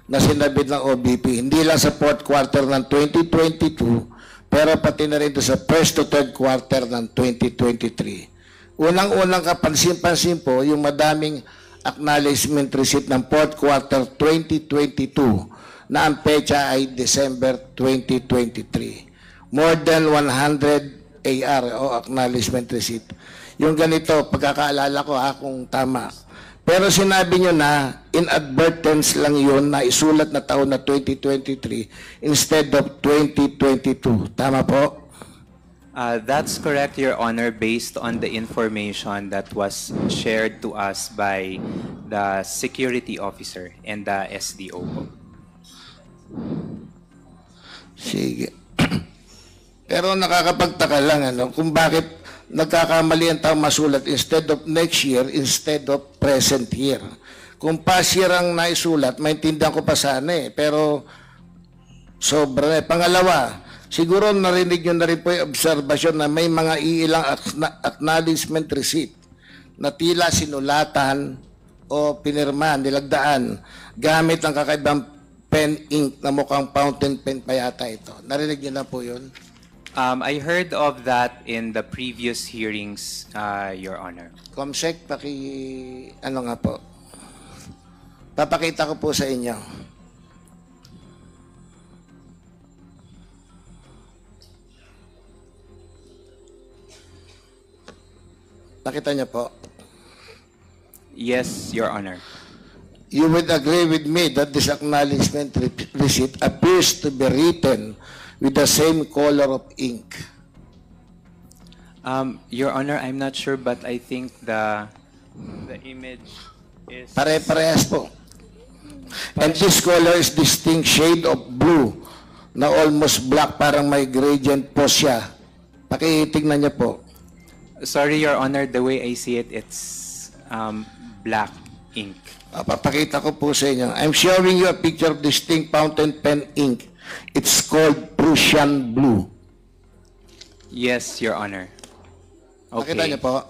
na sinabit ng OBP. Hindi lang sa fourth quarter ng 2022, pero pati na rin sa first to third quarter ng 2023. Unang-unang kapansin-pansin po, yung madaming acknowledgement receipt ng fourth quarter 2022 na ang pecha ay December 2023. More than 100 AR o acknowledgement receipt. Yung ganito, pagkakaalala ko kung tama. Pero sinabi nyo na inadvertence lang yun na isulat na taon na 2023 instead of 2022. Tama po? That's correct, Your Honor, based on the information that was shared to us by the security officer and the SDO. Sige. Pero nakakapagtaka lang kung bakit nagkakamali ang taong masulat instead of next year, instead of present year. Kung past year ang naisulat, maintindihan ko pa sana pero sobra Pangalawa, siguro narinig nyo na rin po yung observation na may mga iilang acknowledgement receipt na tila sinulatan o pinirma, nilagdaan gamit ang kakaibang pen ink na mukhang fountain pen pa yata ito. Narinig nyo na po yun? I heard of that in the previous hearings, Your Honor. Comsec, ano nga po? Papakita ko po sa inyo. Nakita niyo po? Yes, Your Honor. You would agree with me that this acknowledgement receipt appears to be written with the same color of ink. Your Honor, I'm not sure, but I think the image is... Pare-parehas po. And this color is distinct shade of blue na almost black, parang may gradient po siya. Pakitignan niya po. Sorry, Your Honor, the way I see it, it's black ink. Papakita ko po sa inyo. I'm showing you a picture of distinct fountain pen ink. It's called Prussian blue. Yes, Your Honor. Pakita Okay. niyo po.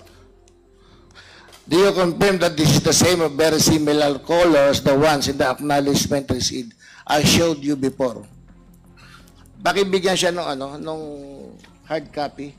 Do you confirm that this is the same or very similar colors, the ones in the acknowledgement receipt I showed you before? Pakibigyan siya nung hard copy.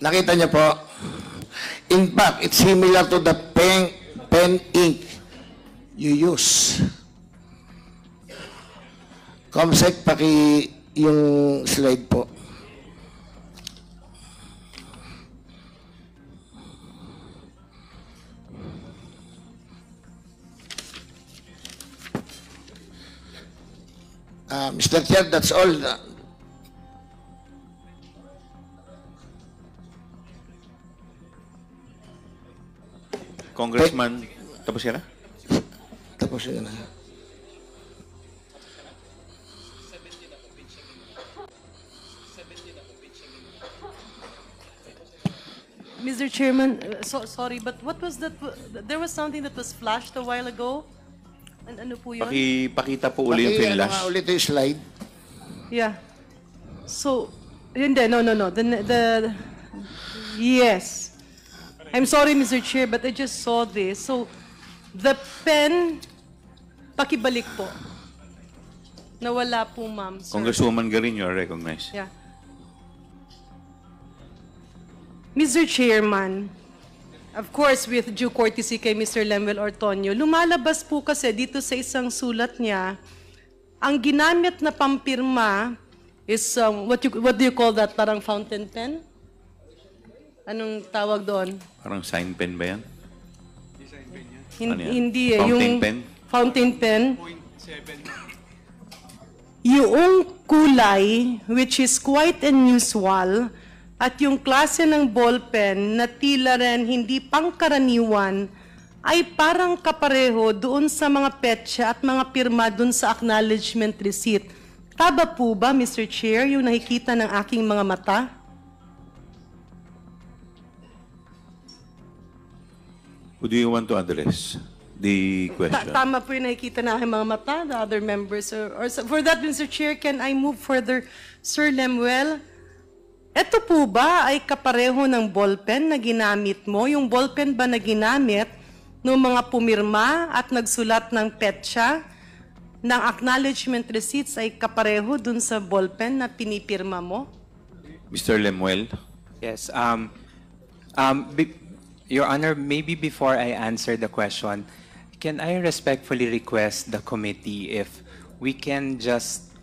Nakita niyo po? In fact, it's similar to the pen ink you use. Comsec, yung slide po. Mr. Chair, that's all. Congressman, tapos ka na? Tapos yun na. Mr. Chairman, sorry, but what was that? There was something that was flashed a while ago. Ano po yun? Pakita po uli yung flash. Ulit yung slide. Yeah. So, hindi, no. Yes. I'm sorry, Mr. Chair, but I just saw this. So, the pen, pakibalik po. Nawala po, ma'am, sir. Congresswoman Garin, you are recognized. Yeah. Mr. Chairman, of course, with due courtesy kay Mr. Lemuel Ortonio, lumalabas po kasi dito sa isang sulat niya, ang ginamit na pampirma is, what do you call that? Parang fountain pen? Anong tawag doon? Parang sign pen ba yan? Ano yan? Hindi eh. Fountain Yung pen? Fountain pen. Yung kulay, which is quite unusual, at yung klase ng ballpen na tila rin hindi pangkaraniwan, ay parang kapareho doon sa mga petsa at mga pirma doon sa acknowledgement receipt. Tama po ba, Mr. Chair, yung nakikita ng aking mga mata? Who do you want to address the question? Tama po yung nakikita na aking mga mata, the other members. Or for that, Mr. Chair, can I move further, Sir Lemuel? Ito po ba ay kapareho ng ballpen na ginamit mo? Yung ballpen ba na ginamit ng mga pumirma at nagsulat ng petsa ng acknowledgement receipts ay kapareho dun sa ballpen na pinipirma mo? Mr. Lemuel? Yes. Your Honor, maybe before I answer the question, can I respectfully request the committee if we can just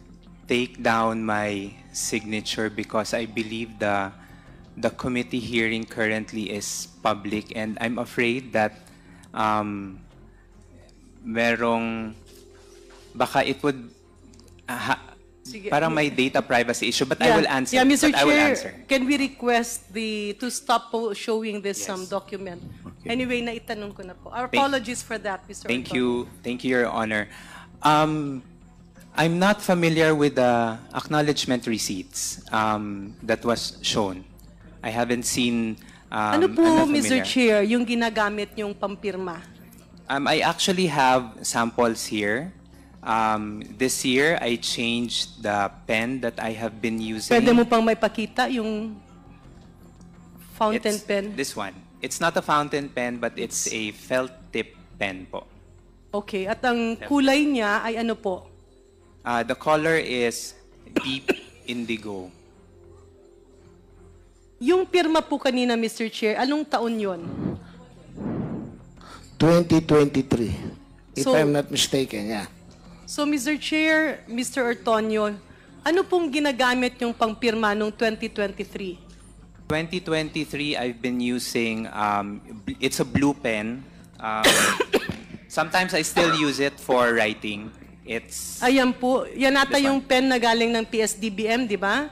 take down my signature, because I believe the committee hearing currently is public, and I'm afraid that merong baka it would Sige. parang may data privacy issue, but I will answer. Yeah, Mr. But I will Chair, answer. can we request to stop showing this Yes. document? Okay. Anyway, naitanong ko na po. Our apologies for that, Mr. Thank Orton. you, Your Honor. I'm not familiar with the acknowledgement receipts that was shown. I haven't seen. Ano po, I'm not Mr. familiar. Chair, yung ginagamit yung pampirma? I actually have samples here. This year, I changed the pen that I have been using. Pwede mo pang may pakita yung fountain It's pen? this one. It's not a fountain pen, but it's a felt tip pen po. Okay, at ang kulay niya ay ano po? The color is deep indigo. Yung pirma po kanina, Mr. Chair, anong taon yon? 2023. If So- I'm not mistaken, yeah. So, Mr. Chair, Mr. Ortonio, ano pong ginagamit yung pangpirma noong 2023? 2023, I've been using, it's a blue pen. Sometimes I still use it for writing. It's Ayan po, yan ata This yung pen na galing ng PSDBM, di ba?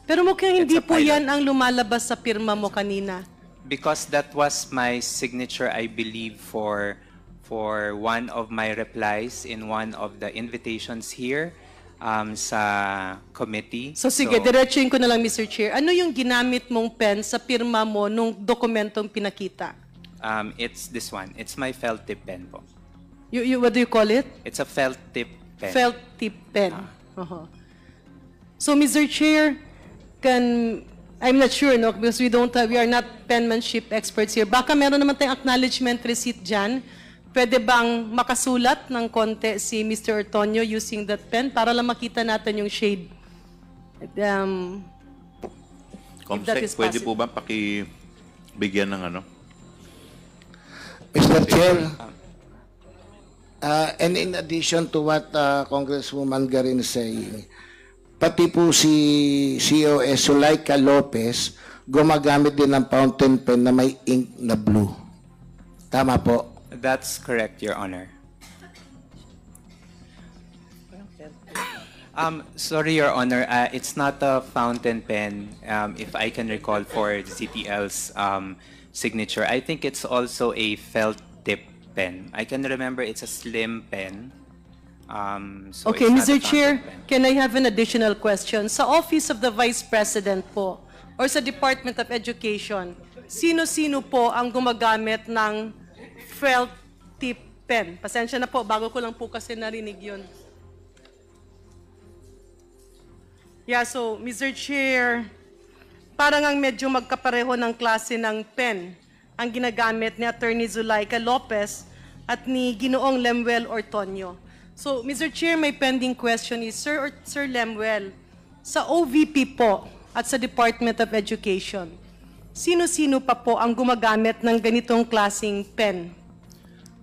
Pero mukhang hindi It's a po pilot. yan ang lumalabas sa pirma mo kanina. because that was my signature, I believe, for one of my replies in one of the invitations here sa committee. So sige, diretsuhin ko na lang, Mr. Chair. Ano yung ginamit mong pen sa pirma mo nung dokumentong pinakita? It's this one. It's my felt tip pen po. What do you call it? It's a felt tip pen. Felt tip pen. Uh-huh. So, Mr. Chair, I'm not sure, no, because we are not penmanship experts here. Baka meron naman tayong acknowledgement receipt dyan. Pwede bang makasulat ng konti si Mr. Ortonio using that pen para lang makita natin yung shade? If that Comsec, is pwede possible. po ba pakibigyan ng ano? Mr. Chair, and in addition to what Congresswoman Garin is saying, pati po si COS Zulaika Lopez gumagamit din ng fountain pen na may ink na blue. Tama po. That's correct, Your Honor. Sorry, Your Honor. It's not a fountain pen, if I can recall, for ZTL's signature. I think it's also a felt tip pen. I can remember it's a slim pen. So Okay, it's not Mr. a Chair, fountain pen. can I have an additional question? Sa Office of the Vice President po, or sa Department of Education, sino-sino po ang gumagamit ng felt tip pen? Pasensya na po, bago ko lang po kasi narinig yun. Yeah, so, Mr. Chair, parang ang medyo magkapareho ng klase ng pen ang ginagamit ni Attorney Zulaika Lopez at ni Ginoong Lemuel Ortonio. So, Mr. Chair, my pending question is, Sir Lemuel, sa OVP po at sa Department of Education, sino-sino pa po ang gumagamit ng ganitong klaseng pen?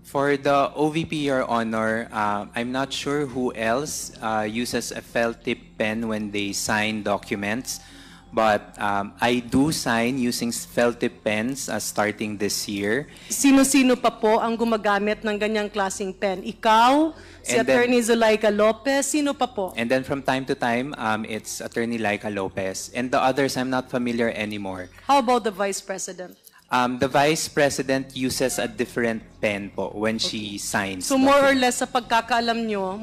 For the OVP, Your Honor, I'm not sure who else uses a felt tip pen when they sign documents, but I do sign using felt tip pens starting this year. Sino-sino pa po ang gumagamit ng ganyang klaseng pen? Ikaw, si And then- Attorney Zulaika Lopez, sino pa po? And then from time to time, it's Attorney Laika Lopez. And the others, I'm not familiar anymore. How about the Vice President? The Vice President uses a different pen po when she signs. So more or less sa pagkakaalam nyo,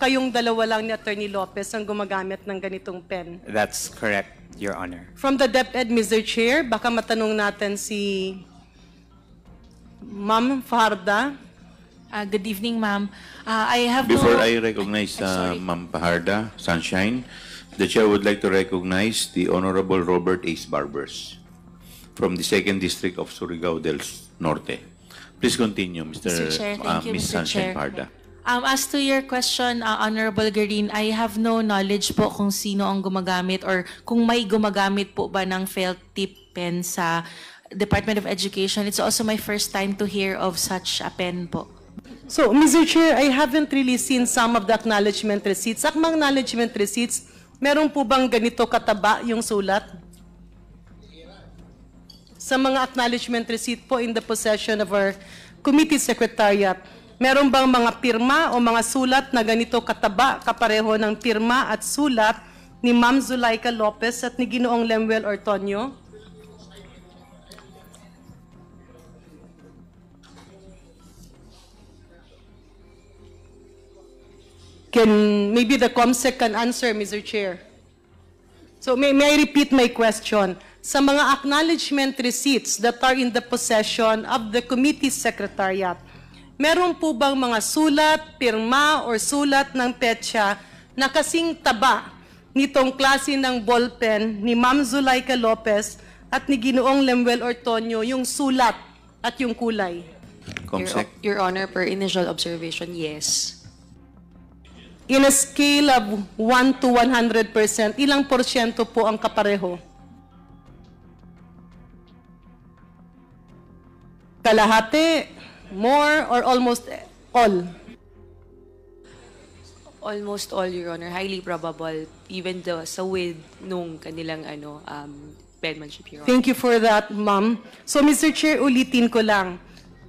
kayong dalawa lang ni Attorney Lopez ang gumagamit ng ganitong pen. That's correct, Your Honor. From the DepEd, Mr. Chair, baka matanong natin si Ma'am Farda. Good evening, ma'am. I have Before no... I recognize Ma'am Paharda Sunshine, the Chair would like to recognize the Honorable Robert Ace Barbers from the 2nd District of Surigao del Norte. Please continue, Mr. Chair, thank you, Ms. Mr. Sunshine Chair. Parda. As to your question, Honorable Garin, I have no knowledge po kung sino ang gumagamit or kung may gumagamit po ba ng felt tip pen sa Department of Education. It's also my first time to hear of such a pen po. So, Mr. Chair, I haven't really seen some of the acknowledgement receipts. Sa mga acknowledgement receipts, meron po bang ganito kataba yung sulat? Sa mga acknowledgement receipt po in the possession of our committee secretariat, meron bang mga pirma o mga sulat na ganito kataba, kapareho ng pirma at sulat ni Ma'am Zulaika Lopez at ni Ginoong Lemuel Ortonio? Maybe the COMSEC can answer, Mr. Chair. So may I repeat my question? Sa mga acknowledgement receipts that are in the possession of the committee secretariat, meron po bang mga sulat, pirma, or sulat ng petsa na kasing taba nitong klase ng ballpen ni Ma'am Zulaika Lopez at ni Ginoong Lemuel Ortonio, yung sulat at yung kulay? Comsec. Your Honor, per initial observation, yes. In a scale of 1 to 100%, ilang porsyento po ang kapareho? Kalahati, more, or almost all? Almost all, Your Honor. Highly probable, even sa with nung kanilang penmanship, Your Honor. Thank you for that, ma'am. So, Mr. Chair, ulitin ko lang.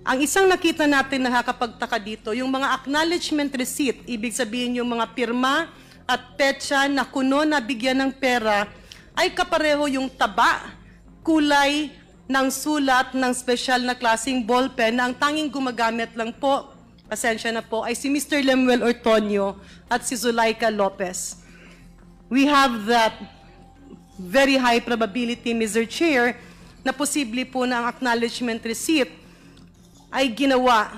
Ang isang nakita natin nakakapagtaka dito, yung mga acknowledgement receipt, ibig sabihin yung mga pirma at petsa na kuno na bigyan ng pera, ay kapareho yung taba, kulay ng sulat ng special na klaseng ballpen na ang tanging gumagamit lang po, pasensya na po, ay si Mr. Lemuel Ortonio at si Zulaika Lopez. We have that very high probability, Mr. Chair, na posible po na ang acknowledgement receipt ay ginawa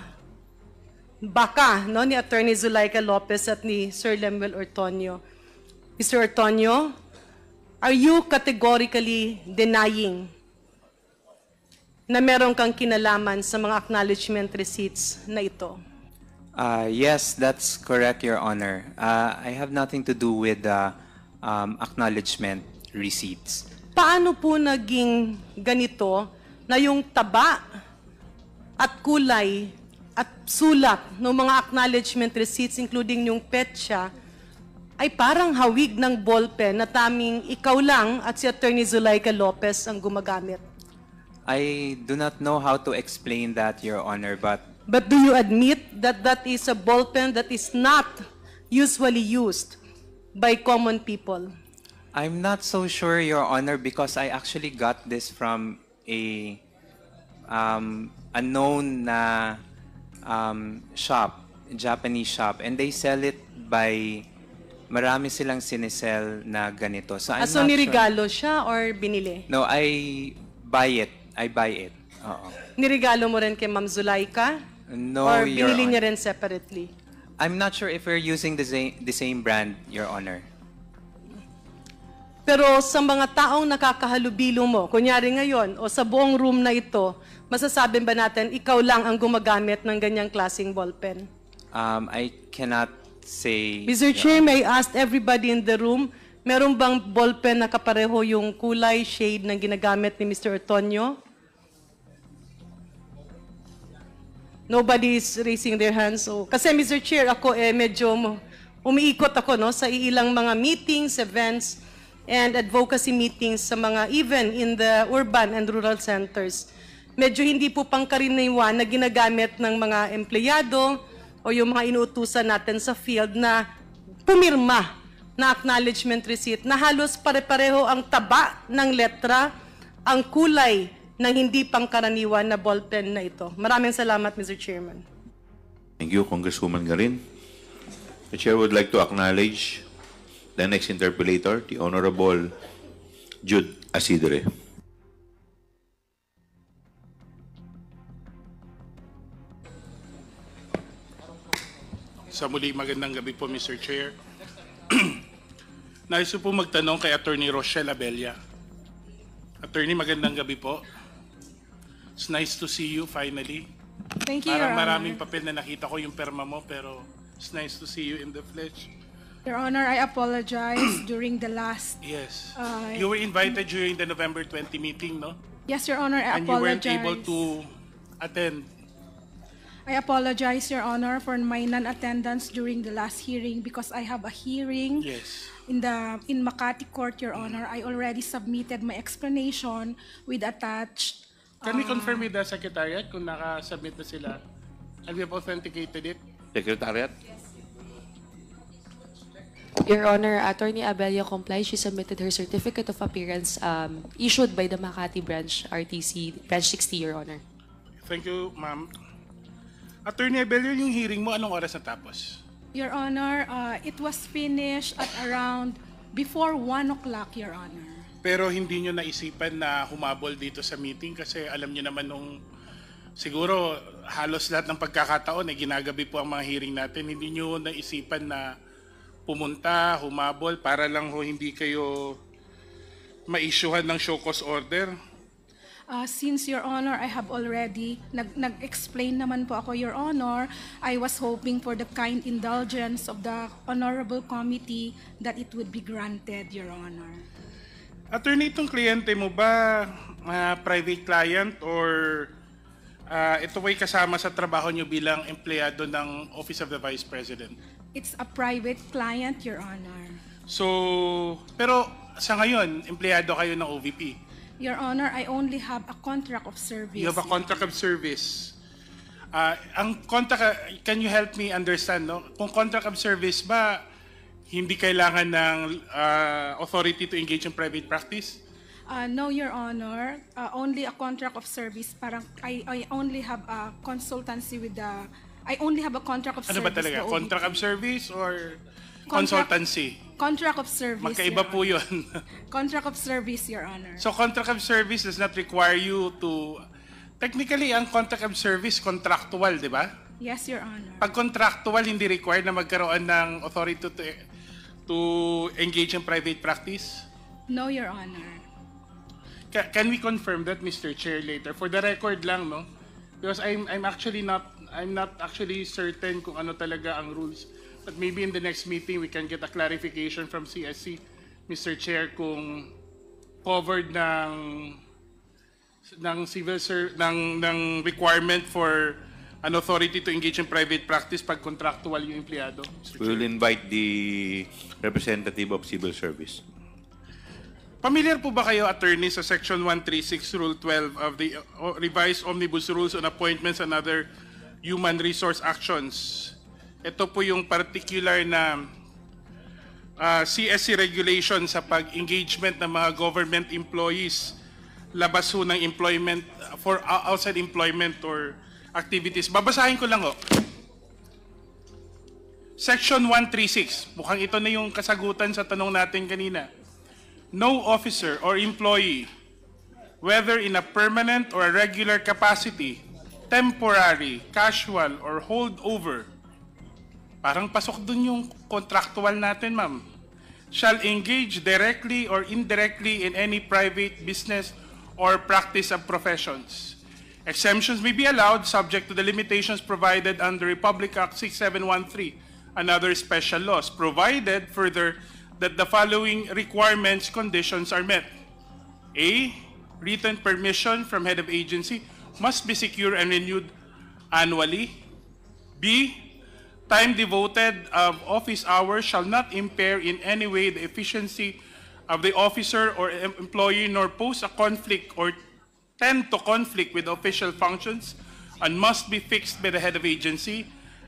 baka ni Attorney Zulaika Lopez at ni Sir Lemuel Ortonio. Mr. Ortonio, are you categorically denying na meron kang kinalaman sa mga acknowledgement receipts na ito? Yes, that's correct, Your Honor. I have nothing to do with the acknowledgement receipts. Paano po naging ganito na yung taba at kulay at sulat ng mga acknowledgement receipts, including yung petsa, ay parang hawig ng ballpen na taming ikaw lang at si Attorney Zulaika Lopez ang gumagamit? I do not know how to explain that, Your Honor, but But do you admit that that is a ballpen that is not usually used by common people? I'm not so sure, Your Honor, because I actually got this from a known na shop, Japanese shop, and they sell it by, marami silang sinesell na ganito. So I'm So not nirigalo siya or binili? No, I buy it. Oo. Nirigalo mo rin kay Ma'am Zulaika? No, Or Your binili niya Honor. rin separately? I'm not sure if we're using the same brand, Your Honor. Pero sa mga taong nakakahalubilo mo, kunyari ngayon, o sa buong room na ito, masasabi ba natin, ikaw lang ang gumagamit ng ganyang klaseng ballpen? I cannot say. Mr. Chair, may I ask everybody in the room, meron bang ballpen na kapareho yung kulay, shade na ginagamit ni Mr. Ortonio? Nobody is raising their hands. So, kasi Mr. Chair, ako medyo umiikot ako sa ilang mga meetings, events, and advocacy meetings sa mga even in the urban and rural centers. Medyo hindi po pangkaraniwan na ginagamit ng mga empleyado o yung mga inuutusan natin sa field na pumirma na acknowledgement receipt na halos pare-pareho ang taba ng letra, ang kulay ng hindi pangkaraniwan na ballpen na ito. Maraming salamat, Mr. Chairman. Thank you, Congresswoman Garin. The Chair would like to acknowledge the next interpellator, the Honorable Jude Asidre. Sa muli, magandang gabi po, Mr. Chair. Nais ko po magtanong kay Attorney Rochelle Abella. Attorney, magandang gabi po. It's nice to see you finally. Thank you, Your Parang Honor. maraming papel na nakita ko yung perma mo, pero it's nice to see you in the flesh. Your Honor, I apologize during the last... Yes. Uh, You were invited during the November 20 meeting, no? Yes, Your Honor, I And you weren't apologize. able to attend. I apologize, Your Honor, for my non-attendance during the last hearing because I have a hearing Yes. in Makati Court, Your Honor. I already submitted my explanation with attached... Can we confirm with the Secretariat kung naka-submit na sila? And we have authenticated it? Secretariat? Your Honor, Attorney Abella complies. She submitted her certificate of appearance issued by the Makati Branch RTC, Branch 60, Your Honor. Thank you, ma'am. Attorney Abella, yung hearing mo, anong oras natapos? Your Honor, it was finished at around before 1 o'clock, Your Honor. Pero hindi nyo naisipan na humabol dito sa meeting kasi alam nyo naman nung siguro halos lahat ng pagkakataon ginagabi po ang mga hearing natin. Hindi nyo naisipan na pumunta, humabol para lang hindi kayo ma-issuehan ng show cause order? Since, Your Honor, I have already nag-explain naman po ako, Your Honor, I was hoping for the kind indulgence of the Honorable Committee that it would be granted, Your Honor. Attorney, itong kliyente mo ba private client or ito ay kasama sa trabaho nyo bilang empleyado ng Office of the Vice President? It's a private client, Your Honor. So, pero sa ngayon, empleyado kayo ng OVP. Your Honor, I only have a contract of service. You have a contract of service. Ang contract, can you help me understand, no? Kung contract of service ba, hindi kailangan ng authority to engage in private practice? No, Your Honor. Only a contract of service. Parang I only have a consultancy with the... I only have a contract of Ano service. ba talaga? the OVP. Contract of service or Contract- consultancy? Contract of service, Magkaiba Your po Honor. yun. Contract of service, Your Honor. So contract of service does not require you to... Technically, ang contract of service, contractual, di ba? Yes, Your Honor. Pag contractual, hindi required na magkaroon ng authority to engage in private practice? No, Your Honor. Can we confirm that, Mr. Chair, later? For the record lang, no? Because I'm not actually certain kung ano talaga ang rules. But maybe in the next meeting, we can get a clarification from CSC, Mr. Chair, kung covered ng requirement for an authority to engage in private practice pag contractual yung empleyado. We will invite the representative of civil service. Familiar po ba kayo, attorney, sa Section 136, Rule 12 of the Revised Omnibus Rules on Appointments and Other Human Resource Actions? Ito po yung particular na CSC regulation sa pag-engagement ng mga government employees labas ho ng employment for outside employment or activities. Babasahin ko lang ho. Section 136, mukhang ito na yung kasagutan sa tanong natin kanina. No officer or employee, whether in a permanent or a regular capacity, temporary, casual, or holdover, parang pasok dun yung contractual natin, ma'am, shall engage directly or indirectly in any private business or practice of professions. Exemptions may be allowed subject to the limitations provided under Republic Act 6713 and other special laws, provided further that the following requirements, conditions are met. A, written permission from head of agency must be secure and renewed annually. B, time devoted of office hours shall not impair in any way the efficiency of the officer or employee nor pose a conflict or tend to conflict with official functions and must be fixed by the head of agency.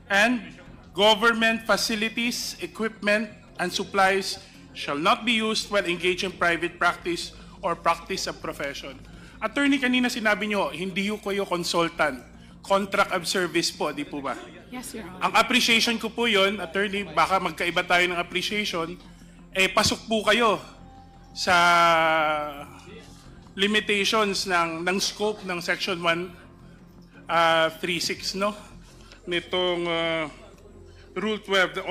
And government facilities, equipment, and supplies shall not be used while engaged in private practice or practice of profession. Attorney, kanina sinabi nyo, hindi ko kayo consultant. Contract of service po, di po ba? Yes, Your Honor. Ang appreciation ko po yun, attorney, baka magkaiba tayo ng appreciation, pasok po kayo sa limitations ng scope ng Section 136, no? Nitong Rule 12, the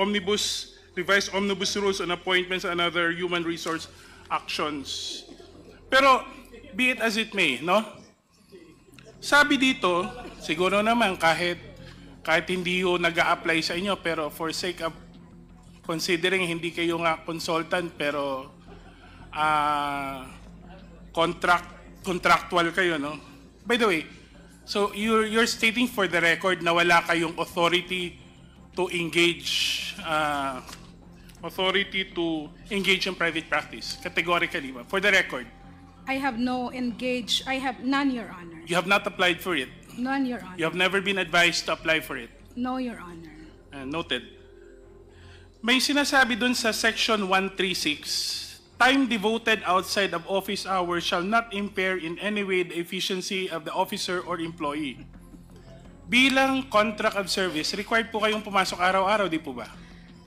Revised Omnibus Rules on Appointments and Other Human Resource Actions. Pero, be it as it may, no? Sabi dito, siguro naman kahit hindi yung nag-a-apply sa inyo, pero for sake of considering hindi kayo nga consultant, pero contractual kayo, no? By the way, so you're stating for the record na wala kayong authority to engage in private practice, categorically ba? For the record. I have none, Your Honor. You have not applied for it. None, Your Honor. You have never been advised to apply for it. No, Your Honor. Noted. May sinasabi dun sa Section 136, time devoted outside of office hours shall not impair in any way the efficiency of the officer or employee. Bilang contract of service, required po kayong pumasok araw-araw, di po ba?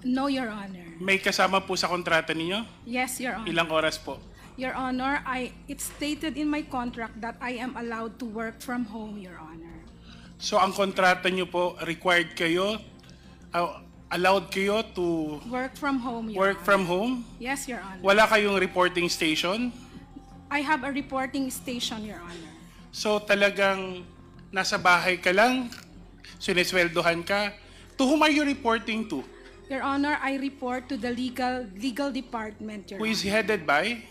No, Your Honor. May kasama po sa kontrata ninyo? Yes, Your Honor. Ilang oras po? Your Honor, it's stated in my contract that I am allowed to work from home, Your Honor. So ang kontrata nyo po, required kayo, allowed kayo to Work from home, Your work Honor. from home? Yes, Your Honor. Wala kayong reporting station? I have a reporting station, Your Honor. So talagang nasa bahay ka lang, sinesweldohan ka. To whom are you reporting to? Your Honor, I report to the legal department, Your Who is Honor. headed by?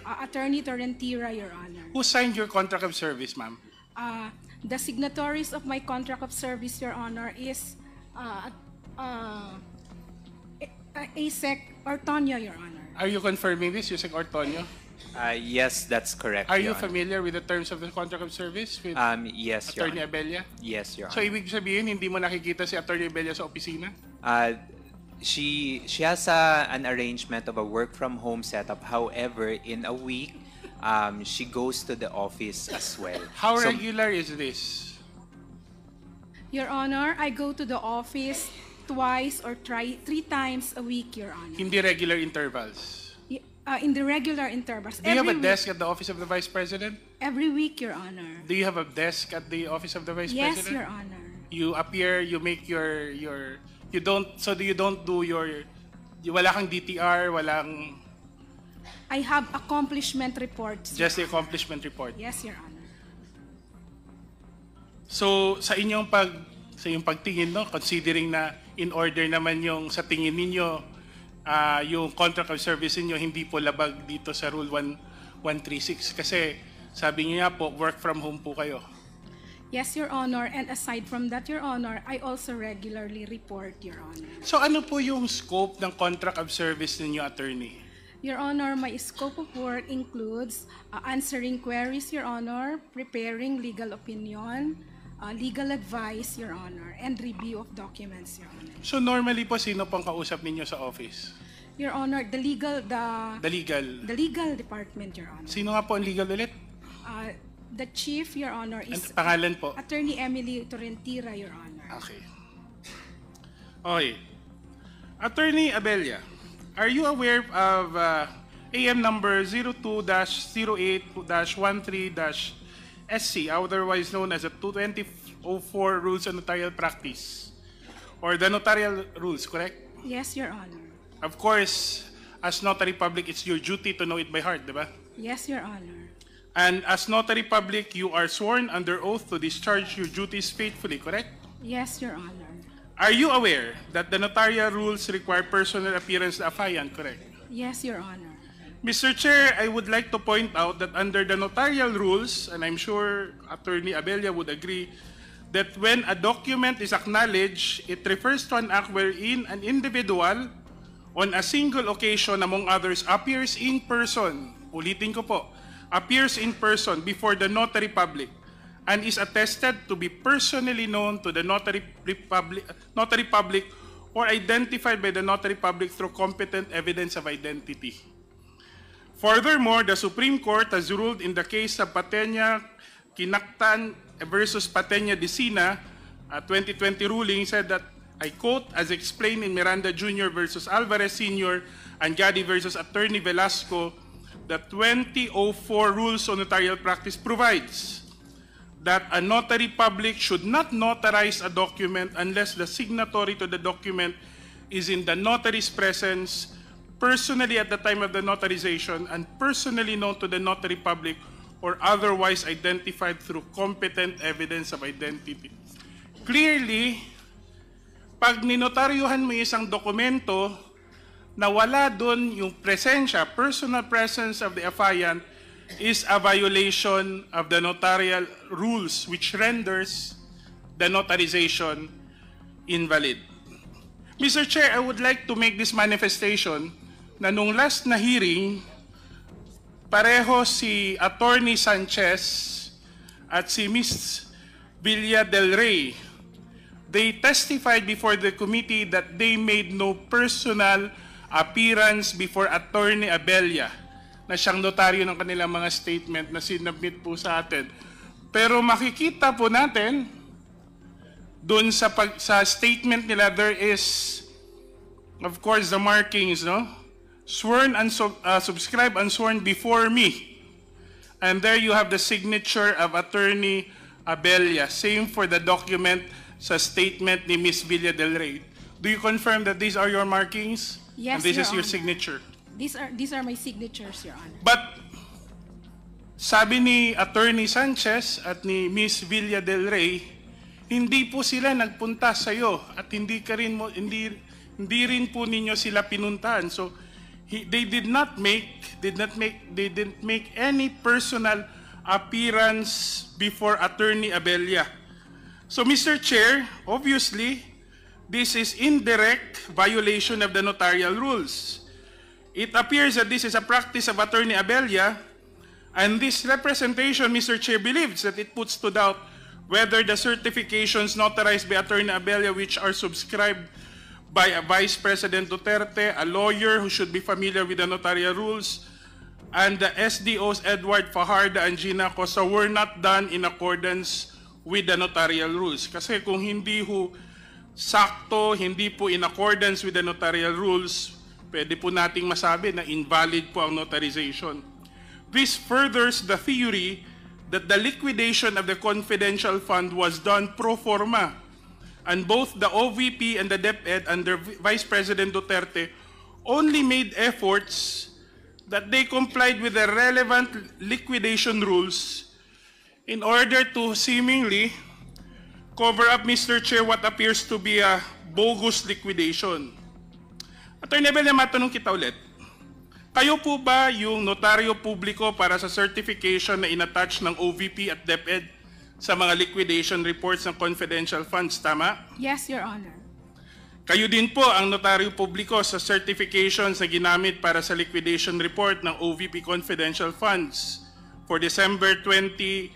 Attorney Torrentira, Your Honor. Who signed your contract of service, ma'am? The signatories of my contract of service, Your Honor, is ASEC Ortonio, Your Honor. Are you confirming this, Yusek Ortonio? Yes, that's correct. Are you Your Honor. familiar with the terms of the contract of service with Yes, Your Attorney Honor. Abella? Yes, Your So Honor. ibig sabihin, hindi mo nakikita si Attorney Abella sa opisina? She has an arrangement of a work from home setup. However, in a week, she goes to the office as well. How So, regular is this? Your Honor, I go to the office twice or three times a week, Your Honor. Hindi regular intervals. In the regular intervals. Do you have a Every desk at the office of the Vice President? Every week, Your Honor. Do you have a desk at the office of the Vice Yes, President? Your Honor. You appear, you make your you don't do your wala kang DTR, walang I have accomplishment reports. just the accomplishment report. Yes, Your Honor. So sa inyong pagtingin, no, considering na in order naman yung sa tingin ninyo yung contract of service niyo hindi po labag dito sa Rule 136 kasi sabi niyo nga po work from home po kayo. Yes, Your Honor. And aside from that, Your Honor, I also regularly report, Your Honor. So ano po yung scope ng contract of service ninyo, attorney? Your Honor, my scope of work includes answering queries, Your Honor, preparing legal opinion, legal advice, Your Honor, and review of documents, Your Honor. So normally po sino pong kausap ninyo sa office? Your Honor, the legal department, Your Honor. Sino nga po ang legal ulit? The chief, Your Honor, Ang is pangalan po? Attorney Emily Torrentira, Your Honor. Okay. Okay. Attorney Abella, are you aware of AM number 02-08-13-SC, otherwise known as the 2004 Rules on Notarial Practice, or the notarial rules, correct? Yes, Your Honor. Of course, as notary public, it's your duty to know it by heart, di ba? Yes, Your Honor. And as notary public, you are sworn under oath to discharge your duties faithfully, correct? Yes, Your Honor. Are you aware that the notarial rules require personal appearance na affiant, correct? Yes, Your Honor. Mr. Chair, I would like to point out that under the notarial rules, and I'm sure Attorney Abella would agree, that when a document is acknowledged, it refers to an act wherein an individual on a single occasion, among others, appears in person, ulitin ko po, appears in person before the notary public and is attested to be personally known to the notary public or identified by the notary public through competent evidence of identity. Furthermore, the Supreme Court has ruled in the case of Patenya Kinaktan versus Patenya Decina, a 2020 ruling, said that, I quote, as explained in Miranda Jr. versus Alvarez Sr. and Gadi versus Attorney Velasco, the 2004 Rules on Notarial Practice provides that a notary public should not notarize a document unless the signatory to the document is in the notary's presence, personally at the time of the notarization, and personally known to the notary public or otherwise identified through competent evidence of identity. Clearly, pag ninotaryuhan mo isang dokumento na wala doon yung presensya, personal presence of the affiant, is a violation of the notarial rules which renders the notarization invalid. Mr. Chair, I would like to make this manifestation na nung last na hearing, pareho si Attorney Sanchez at si Ms. Villa del Rey, they testified before the committee that they made no personal appearance before Attorney Abella, na siyang notaryo ng kanilang mga statement na sinubmit po sa atin. Pero makikita po natin, doon sa statement nila, there is, of course, the markings, no? Sworn and subscribed and sworn before me. And there you have the signature of Attorney Abella. Same for the document sa statement ni Ms. Villa del Rey. Do you confirm that these are your markings? Yes, and this Your is your Honor. signature? These are my signatures, Your Honor. But sabi ni Attorney Sanchez at ni Miss Villa del Rey, hindi po sila nagpunta sa iyo at hindi rin po ninyo sila pinuntahan. So they didn't make any personal appearance before Attorney Abella. So Mr. Chair, obviously this is indirect violation of the notarial rules. It appears that this is a practice of Attorney Abella, and this representation, Mr. Chair, believes that it puts to doubt whether the certifications notarized by Attorney Abella, which are subscribed by a Vice President Duterte, a lawyer who should be familiar with the notarial rules, and the SDOs Edward Fajarda and Gina Cosa, were not done in accordance with the notarial rules. Kasi kung hindi ho sakto, hindi po in accordance with the notarial rules, pwede po nating masabi na invalid po ang notarization. This furthers the theory that the liquidation of the confidential fund was done pro forma, and both the OVP and the DepEd under Vice President Duterte only made efforts that they complied with the relevant liquidation rules in order to seemingly cover up, Mr. Chair, what appears to be a bogus liquidation. Attorney Abella, matanong kita ulit. Kayo po ba yung notaryo publiko para sa certification na inattach ng OVP at DepEd sa mga liquidation reports ng confidential funds, tama? Yes, Your Honor. Kayo din po ang notaryo publiko sa certifications na ginamit para sa liquidation report ng OVP confidential funds for December 2022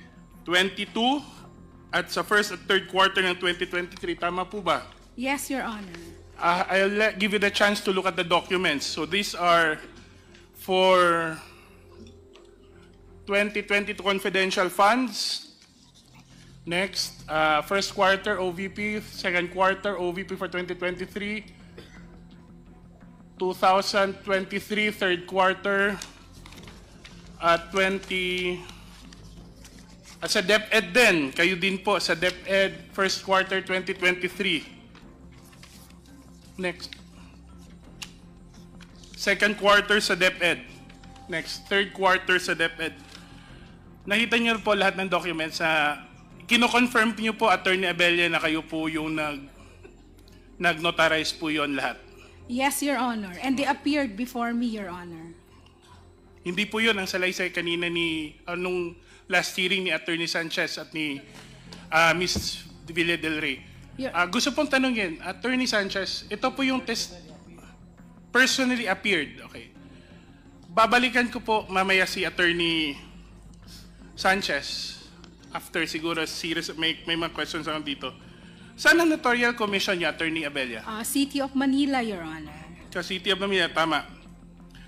at sa first at third quarter ng 2023, tama po ba? Yes, Your Honor. I'll give you the chance to look at the documents. So these are for 2022 confidential funds. Next, first quarter OVP, second quarter OVP for 2023, 2023 third quarter, sa DepEd din, kayo din po sa DepEd first quarter 2023. Next. Second quarter sa DepEd. Next, third quarter sa DepEd. Nakita niyo po lahat ng documents na kino-confirm niyo po, Attorney Abella, na kayo po yung nag-notarize po yon lahat. Yes, Your Honor. And they appeared before me, Your Honor. Hindi po yun ang salaysay kanina ni, nung last hearing ni Attorney Sanchez at ni Ms. Villa del Rey. Gusto pong tanungin, Attorney Sanchez, ito po yung test personally appeared. Okay. Babalikan ko po mamaya si Attorney Sanchez after siguro series may mga questions ako dito. Saan ang notarial commission niya, Attorney Abella? City of Manila, Your Honor. Sa City of Manila, tama.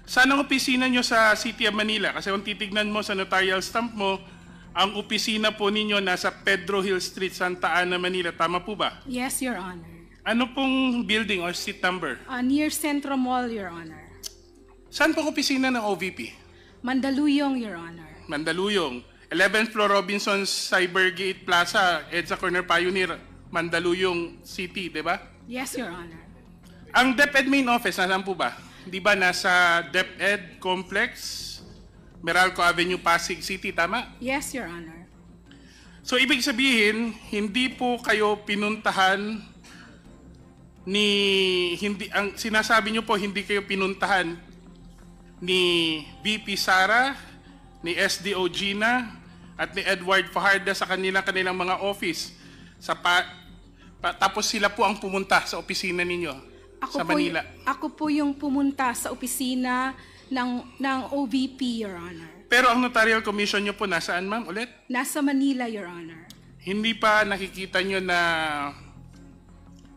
Saan ang opisina niyo sa City of Manila? Kasi kung titignan mo sa notarial stamp mo, ang opisina po ninyo nasa Pedro Hill Street, Santa Ana, Manila. Tama po ba? Yes, Your Honor. Ano pong building or street number? Near Centro Mall, Your Honor. Saan pong opisina ng OVP? Mandaluyong, Your Honor. Mandaluyong. 11th floor Robinson's Cybergate Plaza, EDSA Corner Pioneer, Mandaluyong City, di ba? Yes, Your Honor. Ang DepEd main office, nasaan po ba? Di ba nasa DepEd Complex, Meralco Avenue, Pasig City, tama? Yes, Your Honor. So, ibig sabihin, hindi po kayo pinuntahan ang sinasabi niyo po, hindi kayo pinuntahan ni VP Sara, ni SDO Gina, at ni Edward Fajarda sa kanilang mga office. Tapos sila po ang pumunta sa opisina ninyo sa Manila. Ako po yung pumunta sa opisina ng OVP, Your Honor. Pero ang notarial commission niyo po nasaan, ma'am, ulit? Nasa Manila, Your Honor. Hindi pa nakikita niyo na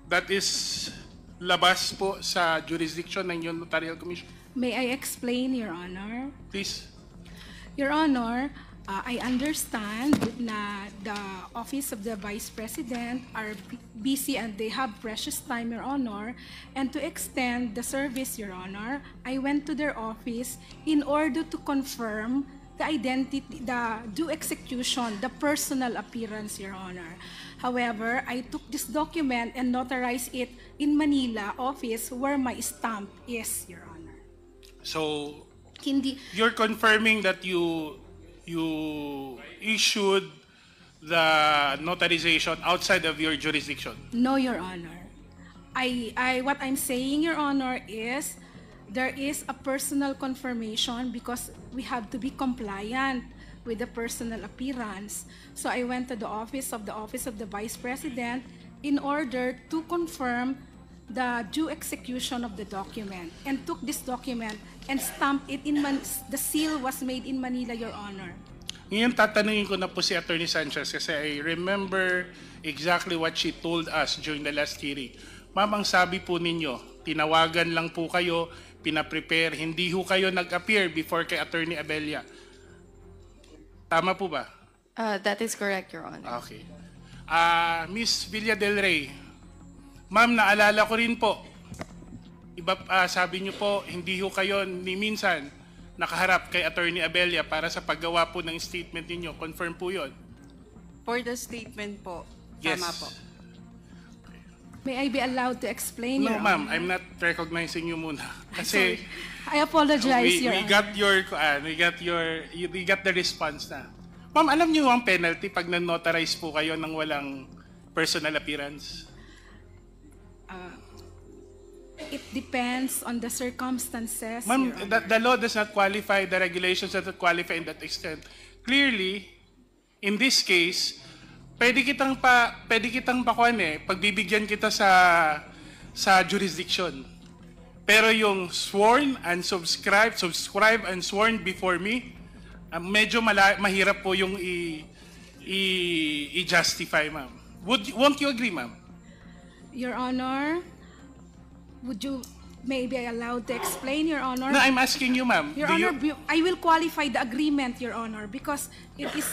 that is labas po sa jurisdiction ng yung notarial commission? May I explain, Your Honor? Please. Your Honor, I understand na the Office of the Vice President are busy and they have precious time, Your Honor. And to extend the service, Your Honor, I went to their office in order to confirm the identity, the due execution, the personal appearance, Your Honor. However, I took this document and notarized it in Manila office where my stamp is, Your Honor. So, Hindi. you're confirming that you you issued the notarization outside of your jurisdiction? No, Your Honor. What I'm saying, Your Honor, is there is a personal confirmation because we have to be compliant with the personal appearance. So I went to the office of the Vice President in order to confirm the due execution of the document and took this document and stamped it in the seal was made in Manila, Your Honor. Ngayon tatanungin ko na po si Attorney Sanchez kasi I remember exactly what she told us during the last hearing. Ma'am, ang sabi po ninyo, tinawagan lang po kayo, pinaprepare, hindi ho kayo nag-appear before kay Attorney Abella. Tama po ba? That is correct, Your Honor. Okay. Miss Villa del Rey, ma'am, naalala ko rin po, sabi niyo po, hindi ho kayo ni minsan nakaharap kay Attorney Abella para sa paggawa po ng statement ninyo. Confirm po yun? For the statement po, Yes. tama po. May I be allowed to explain, No, Your ma'am, Honor? I'm not recognizing you muna. Sorry. Kasi I apologize, Your we Honor. got the response na. Ma'am, alam niyo ang penalty pag notarize po kayo ng walang personal appearance? It depends on the circumstances, Ma'am, Your Honor. the law does not qualify, the regulations does not qualify in that extent. Clearly, in this case, pwede kitang pakuan pagbibigyan kita sa jurisdiction. Pero yung sworn and subscribe and sworn before me, medyo mahirap po yung i-justify, ma'am. Won't you agree, ma'am? Your Honor, would you maybe allowed to explain, Your Honor? No, I'm asking you, ma'am. Your Honor, I will qualify the agreement, Your Honor, because it is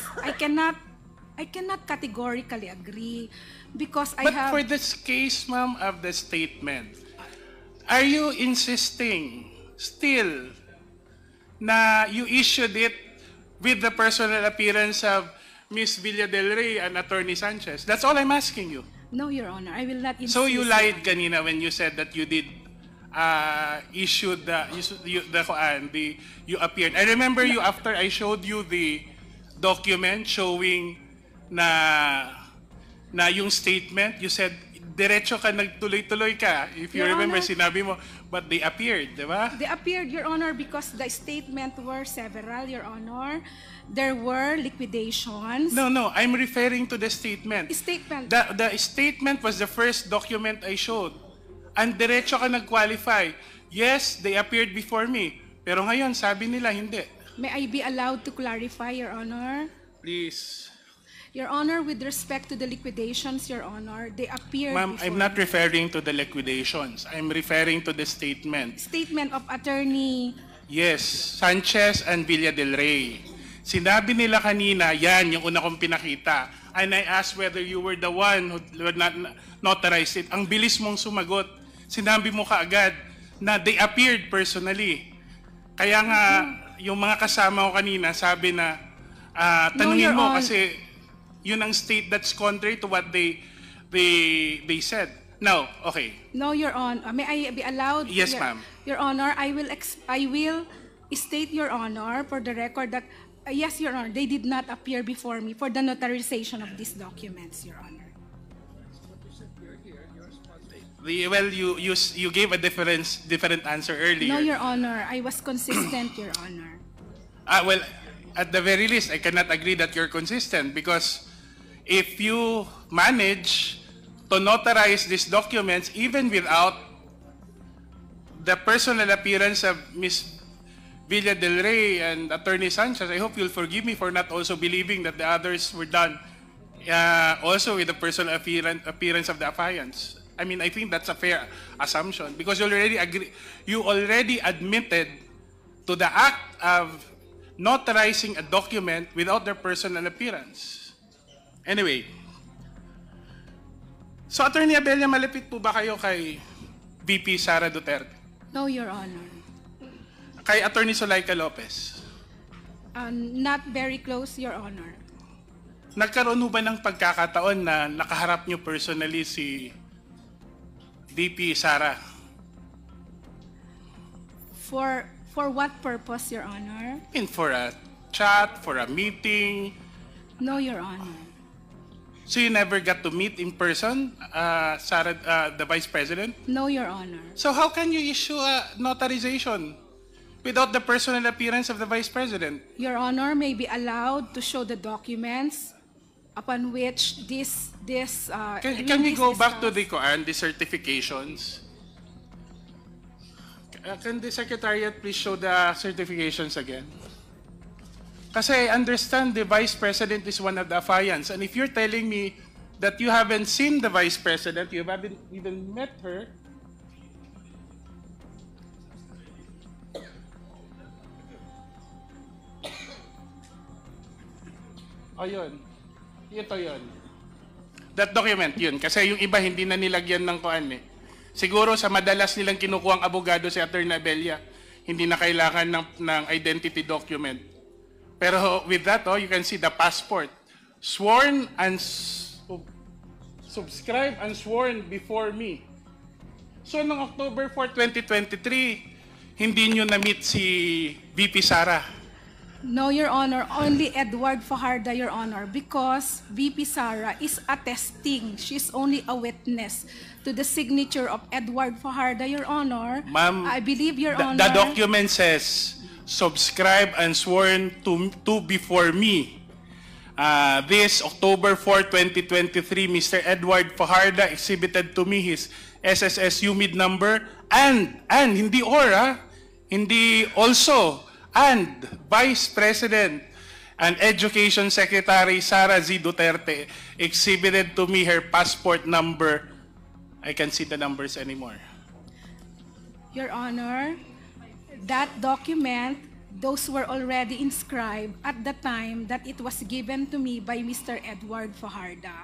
I cannot categorically agree because I But have. for this case, ma'am, of the statement, are you insisting still na you issued it with the personal appearance of Miss Villa del Rey and Attorney Sanchez? That's all I'm asking you. No, Your Honor, I will not insist. So you Your lied Honor. kanina when you said that you did issue you appeared. I remember you after I showed you the document showing na yung statement, you said diretso ka, nagtuloy-tuloy ka. If you Your remember, Honor, sinabi mo, but they appeared, di ba? They appeared, Your Honor, because the statement were several, Your Honor. There were liquidations. No, I'm referring to the statement. Statement. The statement was the first document I showed. And diretso ka nag-qualify. Yes, they appeared before me. Pero ngayon, sabi nila, hindi. May I be allowed to clarify, Your Honor? Please. Your Honor, with respect to the liquidations, Your Honor, they appeared Ma'am, before. I'm not referring to the liquidations. I'm referring to the statement. Statement of Attorney. Yes, Sanchez and Villa del Rey. Sinabi nila kanina, yan, yung una kong pinakita. And I asked whether you were the one who notarized it. Ang bilis mong sumagot. Sinabi mo kaagad na they appeared personally. Kaya nga, yung mga kasama ko kanina, sabi na, tanungin Your mo Honor. kasi yun ang state that's contrary to what they said. No, okay. No, Your Honor. May I be allowed? Yes, Your- ma'am. Your Honor, I will state, Your Honor, for the record that, yes, Your Honor, they did not appear before me for the notarization of these documents, Your Honor. Well, you gave a different answer earlier. No, Your Honor. I was consistent, Your Honor. Well, at the very least, I cannot agree that you're consistent because if you manage to notarize these documents even without the personal appearance of Ms. Villa del Rey and Attorney Sanchez, I hope you'll forgive me for not also believing that the others were done also with the personal appearance of the affiants. I mean, I think that's a fair assumption because you already admitted to the act of notarizing a document without their personal appearance. Anyway, so Attorney Abella, malapit po ba kayo kay VP Sara Duterte? No, Your Honor. Kay Attorney Zulaika Lopez? Not very close, Your Honor. Nagkaroon ho ba ng pagkakataon na nakaharap nyo personally si VP Sara? For what purpose, Your Honor? In for a chat, for a meeting? No, Your Honor. So you never got to meet in person, Sarah, the Vice President? No, Your Honor. So how can you issue a notarization without the personal appearance of the Vice President? Your Honor may be allowed to show the documents upon which Can we go back to the certifications? Can the Secretariat please show the certifications again? Kasi I understand the Vice President is one of the affiants. And if you're telling me that you haven't seen the Vice President, you haven't even met her, yun. Ito yun. That document, yun. Kasi yung iba hindi na nilagyan ng kuan eh. Siguro sa madalas nilang kinukuha ang abogado si Atty. Abella, hindi na kailangan ng identity document. Pero with that, you can see the passport. Sworn and subscribed and sworn before me. So, noong October 4, 2023, hindi nyo na-meet si VP Sara. No, Your Honor, only Edward Fajardo, Your Honor, because VP Sara is attesting. She's only a witness to the signature of Edward Fajardo, Your Honor. Ma'am, I believe, Your Honor. The document says, subscribed and sworn to before me. This October 4, 2023, Mr. Edward Fajardo exhibited to me his SSS UMID number and hindi hindi also, and Vice President and Education Secretary Sara Z. Duterte exhibited to me her passport number. I can't see the numbers anymore. Your Honor, that document, those were already inscribed at the time that it was given to me by Mr. Edward Fajardo.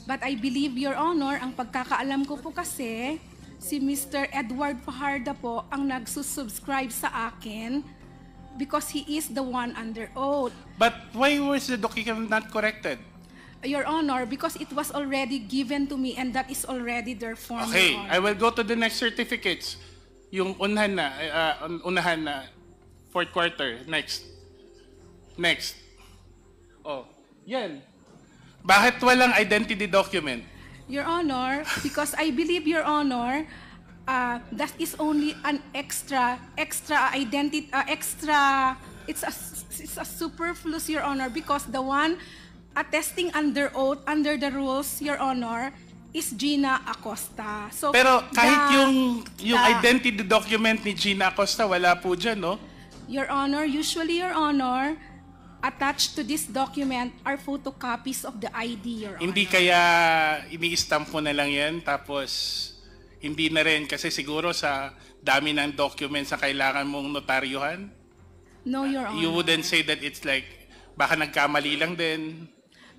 But I believe, Your Honor, ang pagkakaalam ko po kasi, si Mr. Edward Fajardo po ang nagsusubscribe sa akin because he is the one under oath. But why was the document not corrected? Your Honor, because it was already given to me and that is already their form. Okay, Your Honor. I will go to the next certificates. Yung unahan na, fourth quarter, next. Oh, yan. Bakit walang identity document? Your Honor, because I believe, Your Honor, that is only an extra identity, it's a superfluous, Your Honor, because the one attesting under oath, under the rules, Your Honor, is Gina Acosta. So, pero kahit yung identity document ni Gina Acosta, wala po dyan, no? Your Honor, usually, Your Honor, attached to this document are photocopies of the ID, Your Honor. Hindi kaya ini-stamp mo na lang yan, tapos hindi na rin kasi siguro sa dami ng documents na kailangan mong notaryuhan? No, Your Honor. You wouldn't say that it's like, baka nagkamali lang din?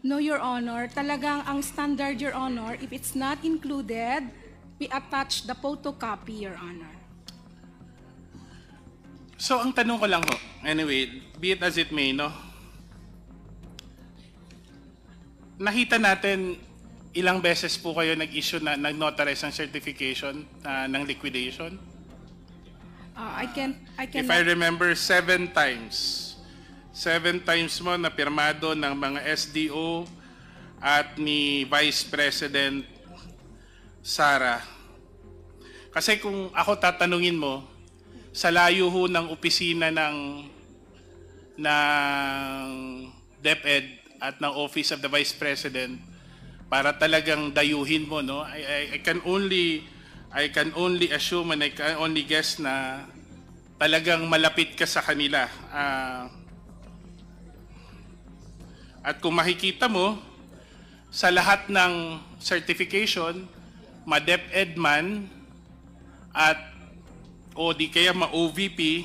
No, Your Honor. Talagang ang standard, Your Honor, if it's not included, we attach the photocopy, Your Honor. So, ang tanong ko lang ho, anyway, be it as it may, no? Nakita natin ilang beses po kayo nag-issue na nag-notarize ng certification ng liquidation? I can. If I remember, 7 times. 7 times mo na pirmado ng mga SDO at ni Vice President Sara. Kasi kung ako tatanungin mo, sa layo ho ng opisina ng DepEd at ng Office of the Vice President para talagang dayuhin mo, no? I can only assume and I can only guess na talagang malapit ka sa kanila. At kung makikita mo, sa lahat ng certification, ma-DepEd man at o di kaya ma-OVP,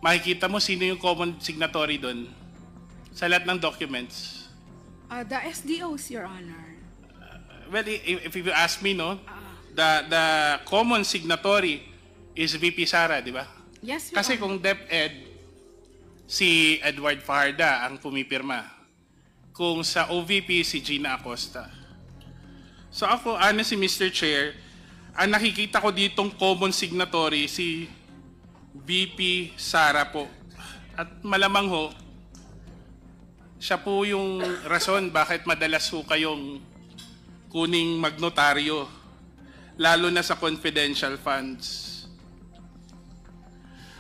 makikita mo sino yung common signatory doon sa lahat ng documents. The SDOs, Your Honor. Well, if you ask me, no, the common signatory is VP Sara, di ba? Yes, Your Kasi Honor. kung DepEd, si Edward Fajardo ang pumipirma. Kung sa OVP, si Gina Acosta. So ako, honestly, Mr. Chair, ang nakikita ko ditong common signatory, si VP Sara po. At malamang ho, siya po yung rason bakit madalas ho kayong kuning magnotaryo, lalo na sa confidential funds.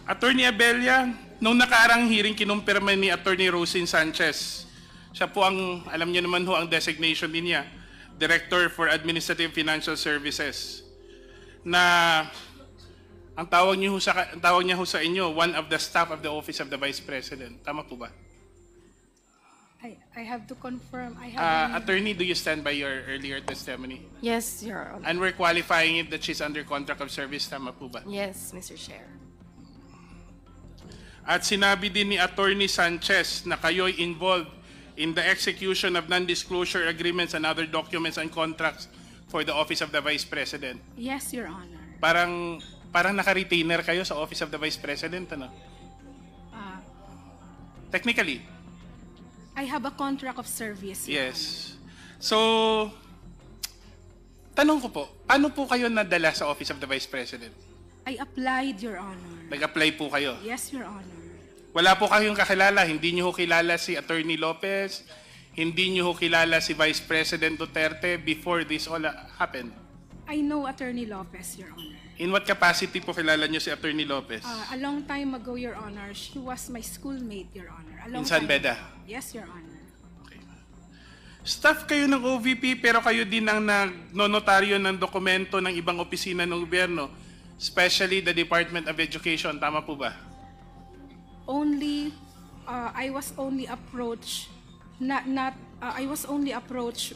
Attorney Abella, nung nakaarang hearing kinumpirma ni Attorney Rosin Sanchez, siya po ang, alam niyo naman ho ang designation din niya, Director for Administrative Financial Services, na ang tawag niya ho sa inyo, one of the staff of the Office of the Vice President. Tama po ba? I have to confirm. I have Attorney, do you stand by your earlier testimony? Yes, Your Honor. And we're qualifying it that she's under contract of service. Tama po ba? Yes, Mr. Chair. At sinabi din ni Attorney Sanchez na kayo'y involved in the execution of non-disclosure agreements and other documents and contracts for the Office of the Vice President. Yes, Your Honor. Parang naka-retainer kayo sa Office of the Vice President, ano? Technically. I have a contract of service, Your Yes. So, tanong ko po, paano po kayo nadala sa Office of the Vice President? I applied, Your Honor. Nag-apply po kayo? Yes, Your Honor. Wala po kayong kakilala, hindi niyo ho kilala si Attorney Lopez, hindi niyo ho kilala si Vice President Duterte before this all happened? I know Attorney Lopez, Your Honor. In what capacity po kilala niyo si Attorney Lopez? A long time ago, Your Honor, she was my schoolmate, Your Honor. In San Beda? Yes, Your Honor. Staff kayo ng OVP pero kayo din ang nagnonotaryo ng dokumento ng ibang opisina ng gobyerno, especially the Department of Education. Tama po ba? I was only approached, I was only approached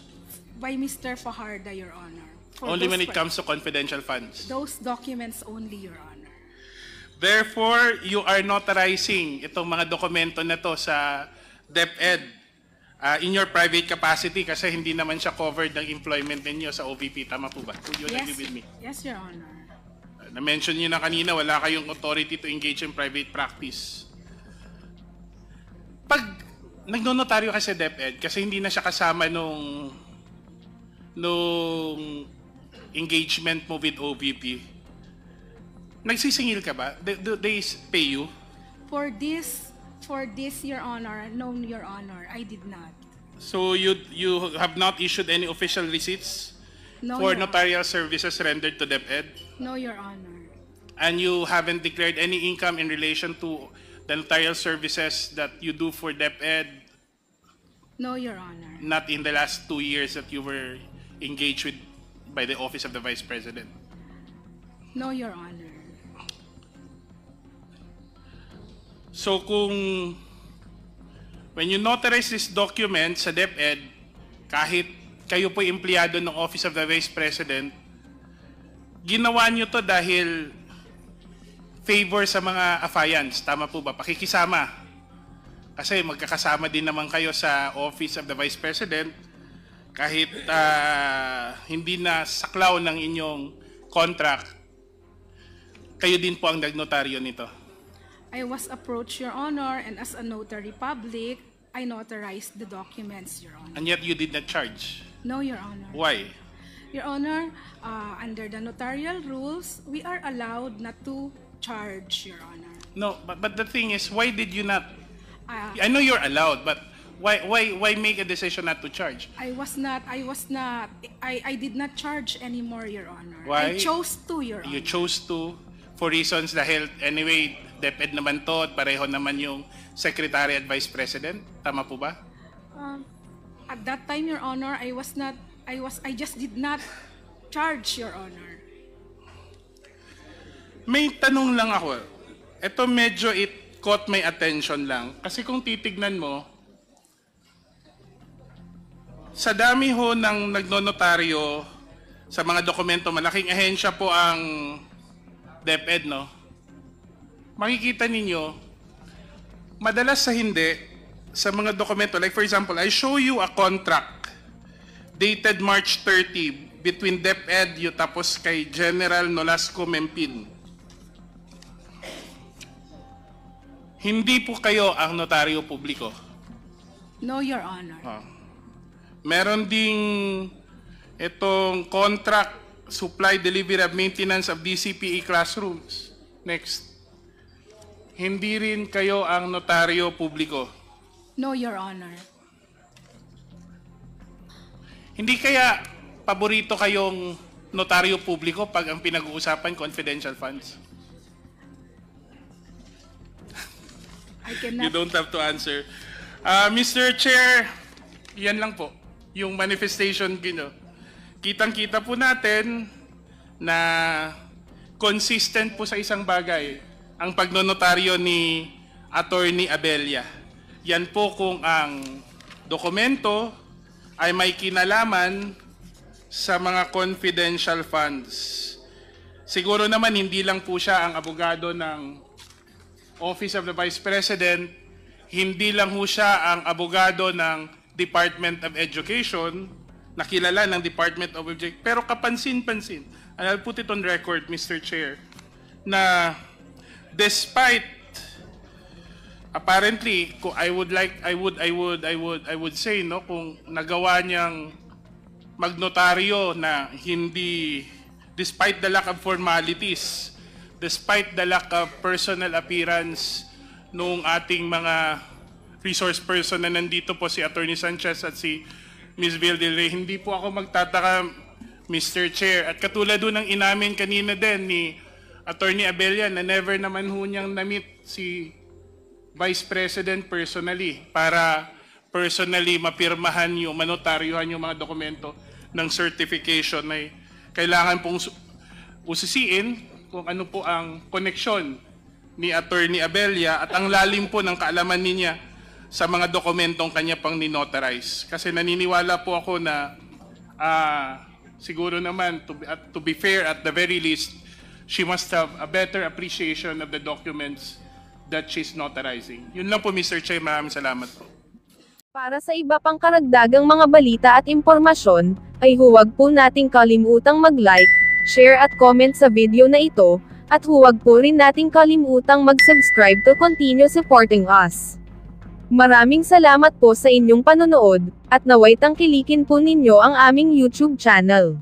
by Mr. Fajardo, Your Honor. Only when it comes to confidential funds. Those documents only, Your Honor. Therefore, you are notarizing itong mga dokumento na to sa DepEd in your private capacity kasi hindi naman siya covered ng employment ninyo sa OVP. Tama po ba? Would you agree with me? Yes, Your Honor. Na-mention niyo na kanina, wala kayong authority to engage in private practice. Pag nagnonotaryo ka sa DepEd, kasi hindi na siya kasama nung engagement mo with OVP, nagsisingil ka ba? Do they pay you? For this, Your Honor, no, Your Honor, I did not. So you have not issued any official receipts No, for Your notarial services rendered to DepEd? No, Your Honor. And you haven't declared any income in relation to the notarial services that you do for DepEd? No, Your Honor. Not in the last 2 years that you were engaged with by the Office of the Vice President? No, Your Honor. So when you notarize this document sa DepEd, kahit kayo po empleyado ng Office of the Vice President, ginawa nyo to dahil favor sa mga affiants. Tama po ba? Pakikisama. Kasi magkakasama din naman kayo sa Office of the Vice President kahit hindi na saklaw ng inyong contract, kayo din po ang nagnotaryo nito. I was approached, Your Honor, and as a notary public, I notarized the documents, Your Honor. And yet you did not charge. No, Your Honor. Why? Your Honor, under the notarial rules, we are allowed not to charge, Your Honor. No, but the thing is, why did you not? I know you're allowed, but why make a decision not to charge? I did not charge anymore, Your Honor. Why? I chose to, Your Honor. You chose to for reasons dahil anyway, DepEd naman to at pareho naman yung Secretary at Vice President. Tama po ba? At that time, Your Honor, I just did not charge, Your Honor. May tanong lang ako. Ito medyo it caught my attention lang. Kasi kung titignan mo, sa dami ho ng nagnonotaryo sa mga dokumento, malaking ahensya po ang DepEd, no? Makikita ninyo, madalas sa hindi, sa mga dokumento, like for example, I show you a contract dated March 30 between DepEd, tapos kay General Nolasco Mempin. Hindi po kayo ang notaryo publiko. No, Your Honor. Meron ding itong contract, supply, delivery, and maintenance of DCPE classrooms. Next. hindi rin kayo ang notaryo publiko. No, Your Honor. Hindi kaya paborito kayong notaryo publiko pag ang pinag-uusapan confidential funds? I cannot. You don't have to answer. Mr. Chair, yan lang po. Yung manifestation, kitang-kita po natin na consistent po sa isang bagay ang pagnonotaryo ni Attorney Abella. Yan po kung ang dokumento ay may kinalaman sa mga confidential funds. Siguro naman hindi lang po siya ang abogado ng Office of the Vice President, hindi lang po siya ang abogado ng Department of Education, nakilala ng Department of Education, pero kapansin-pansin, and I'll put it on record, Mr. Chair, na despite apparently, I would say no, kung nagawa niyang magnotaryo na hindi, despite the lack of formalities, despite the lack of personal appearance nung ating mga resource person na nandito po si Attorney Sanchez at si Ms. Vildelrey, hindi po ako magtataka, Mr. Chair. At katulad doon ng inamin kanina din ni Attorney Abella na never naman ho niyang na-meet si Vice President personally para personally mapirmahan yung manotaryuhan yung mga dokumento ng certification na kailangan pong usisiin kung ano po ang koneksyon ni Attorney Abella at ang lalim po ng kaalaman niya sa mga dokumentong kanya pang ninotarize. Kasi naniniwala po ako na siguro naman to be fair at the very least, she must have a better appreciation of the documents that she's notarizing. Yun lang po, Mr. Chair. Maraming salamat po. Para sa iba pang karagdagang mga balita at impormasyon, ay huwag po nating kalimutang mag-like, share at comment sa video na ito, at huwag po rin nating kalimutang mag-subscribe to continue supporting us. Maraming salamat po sa inyong panonood, at naway tangkilikin po ninyo ang aming YouTube channel.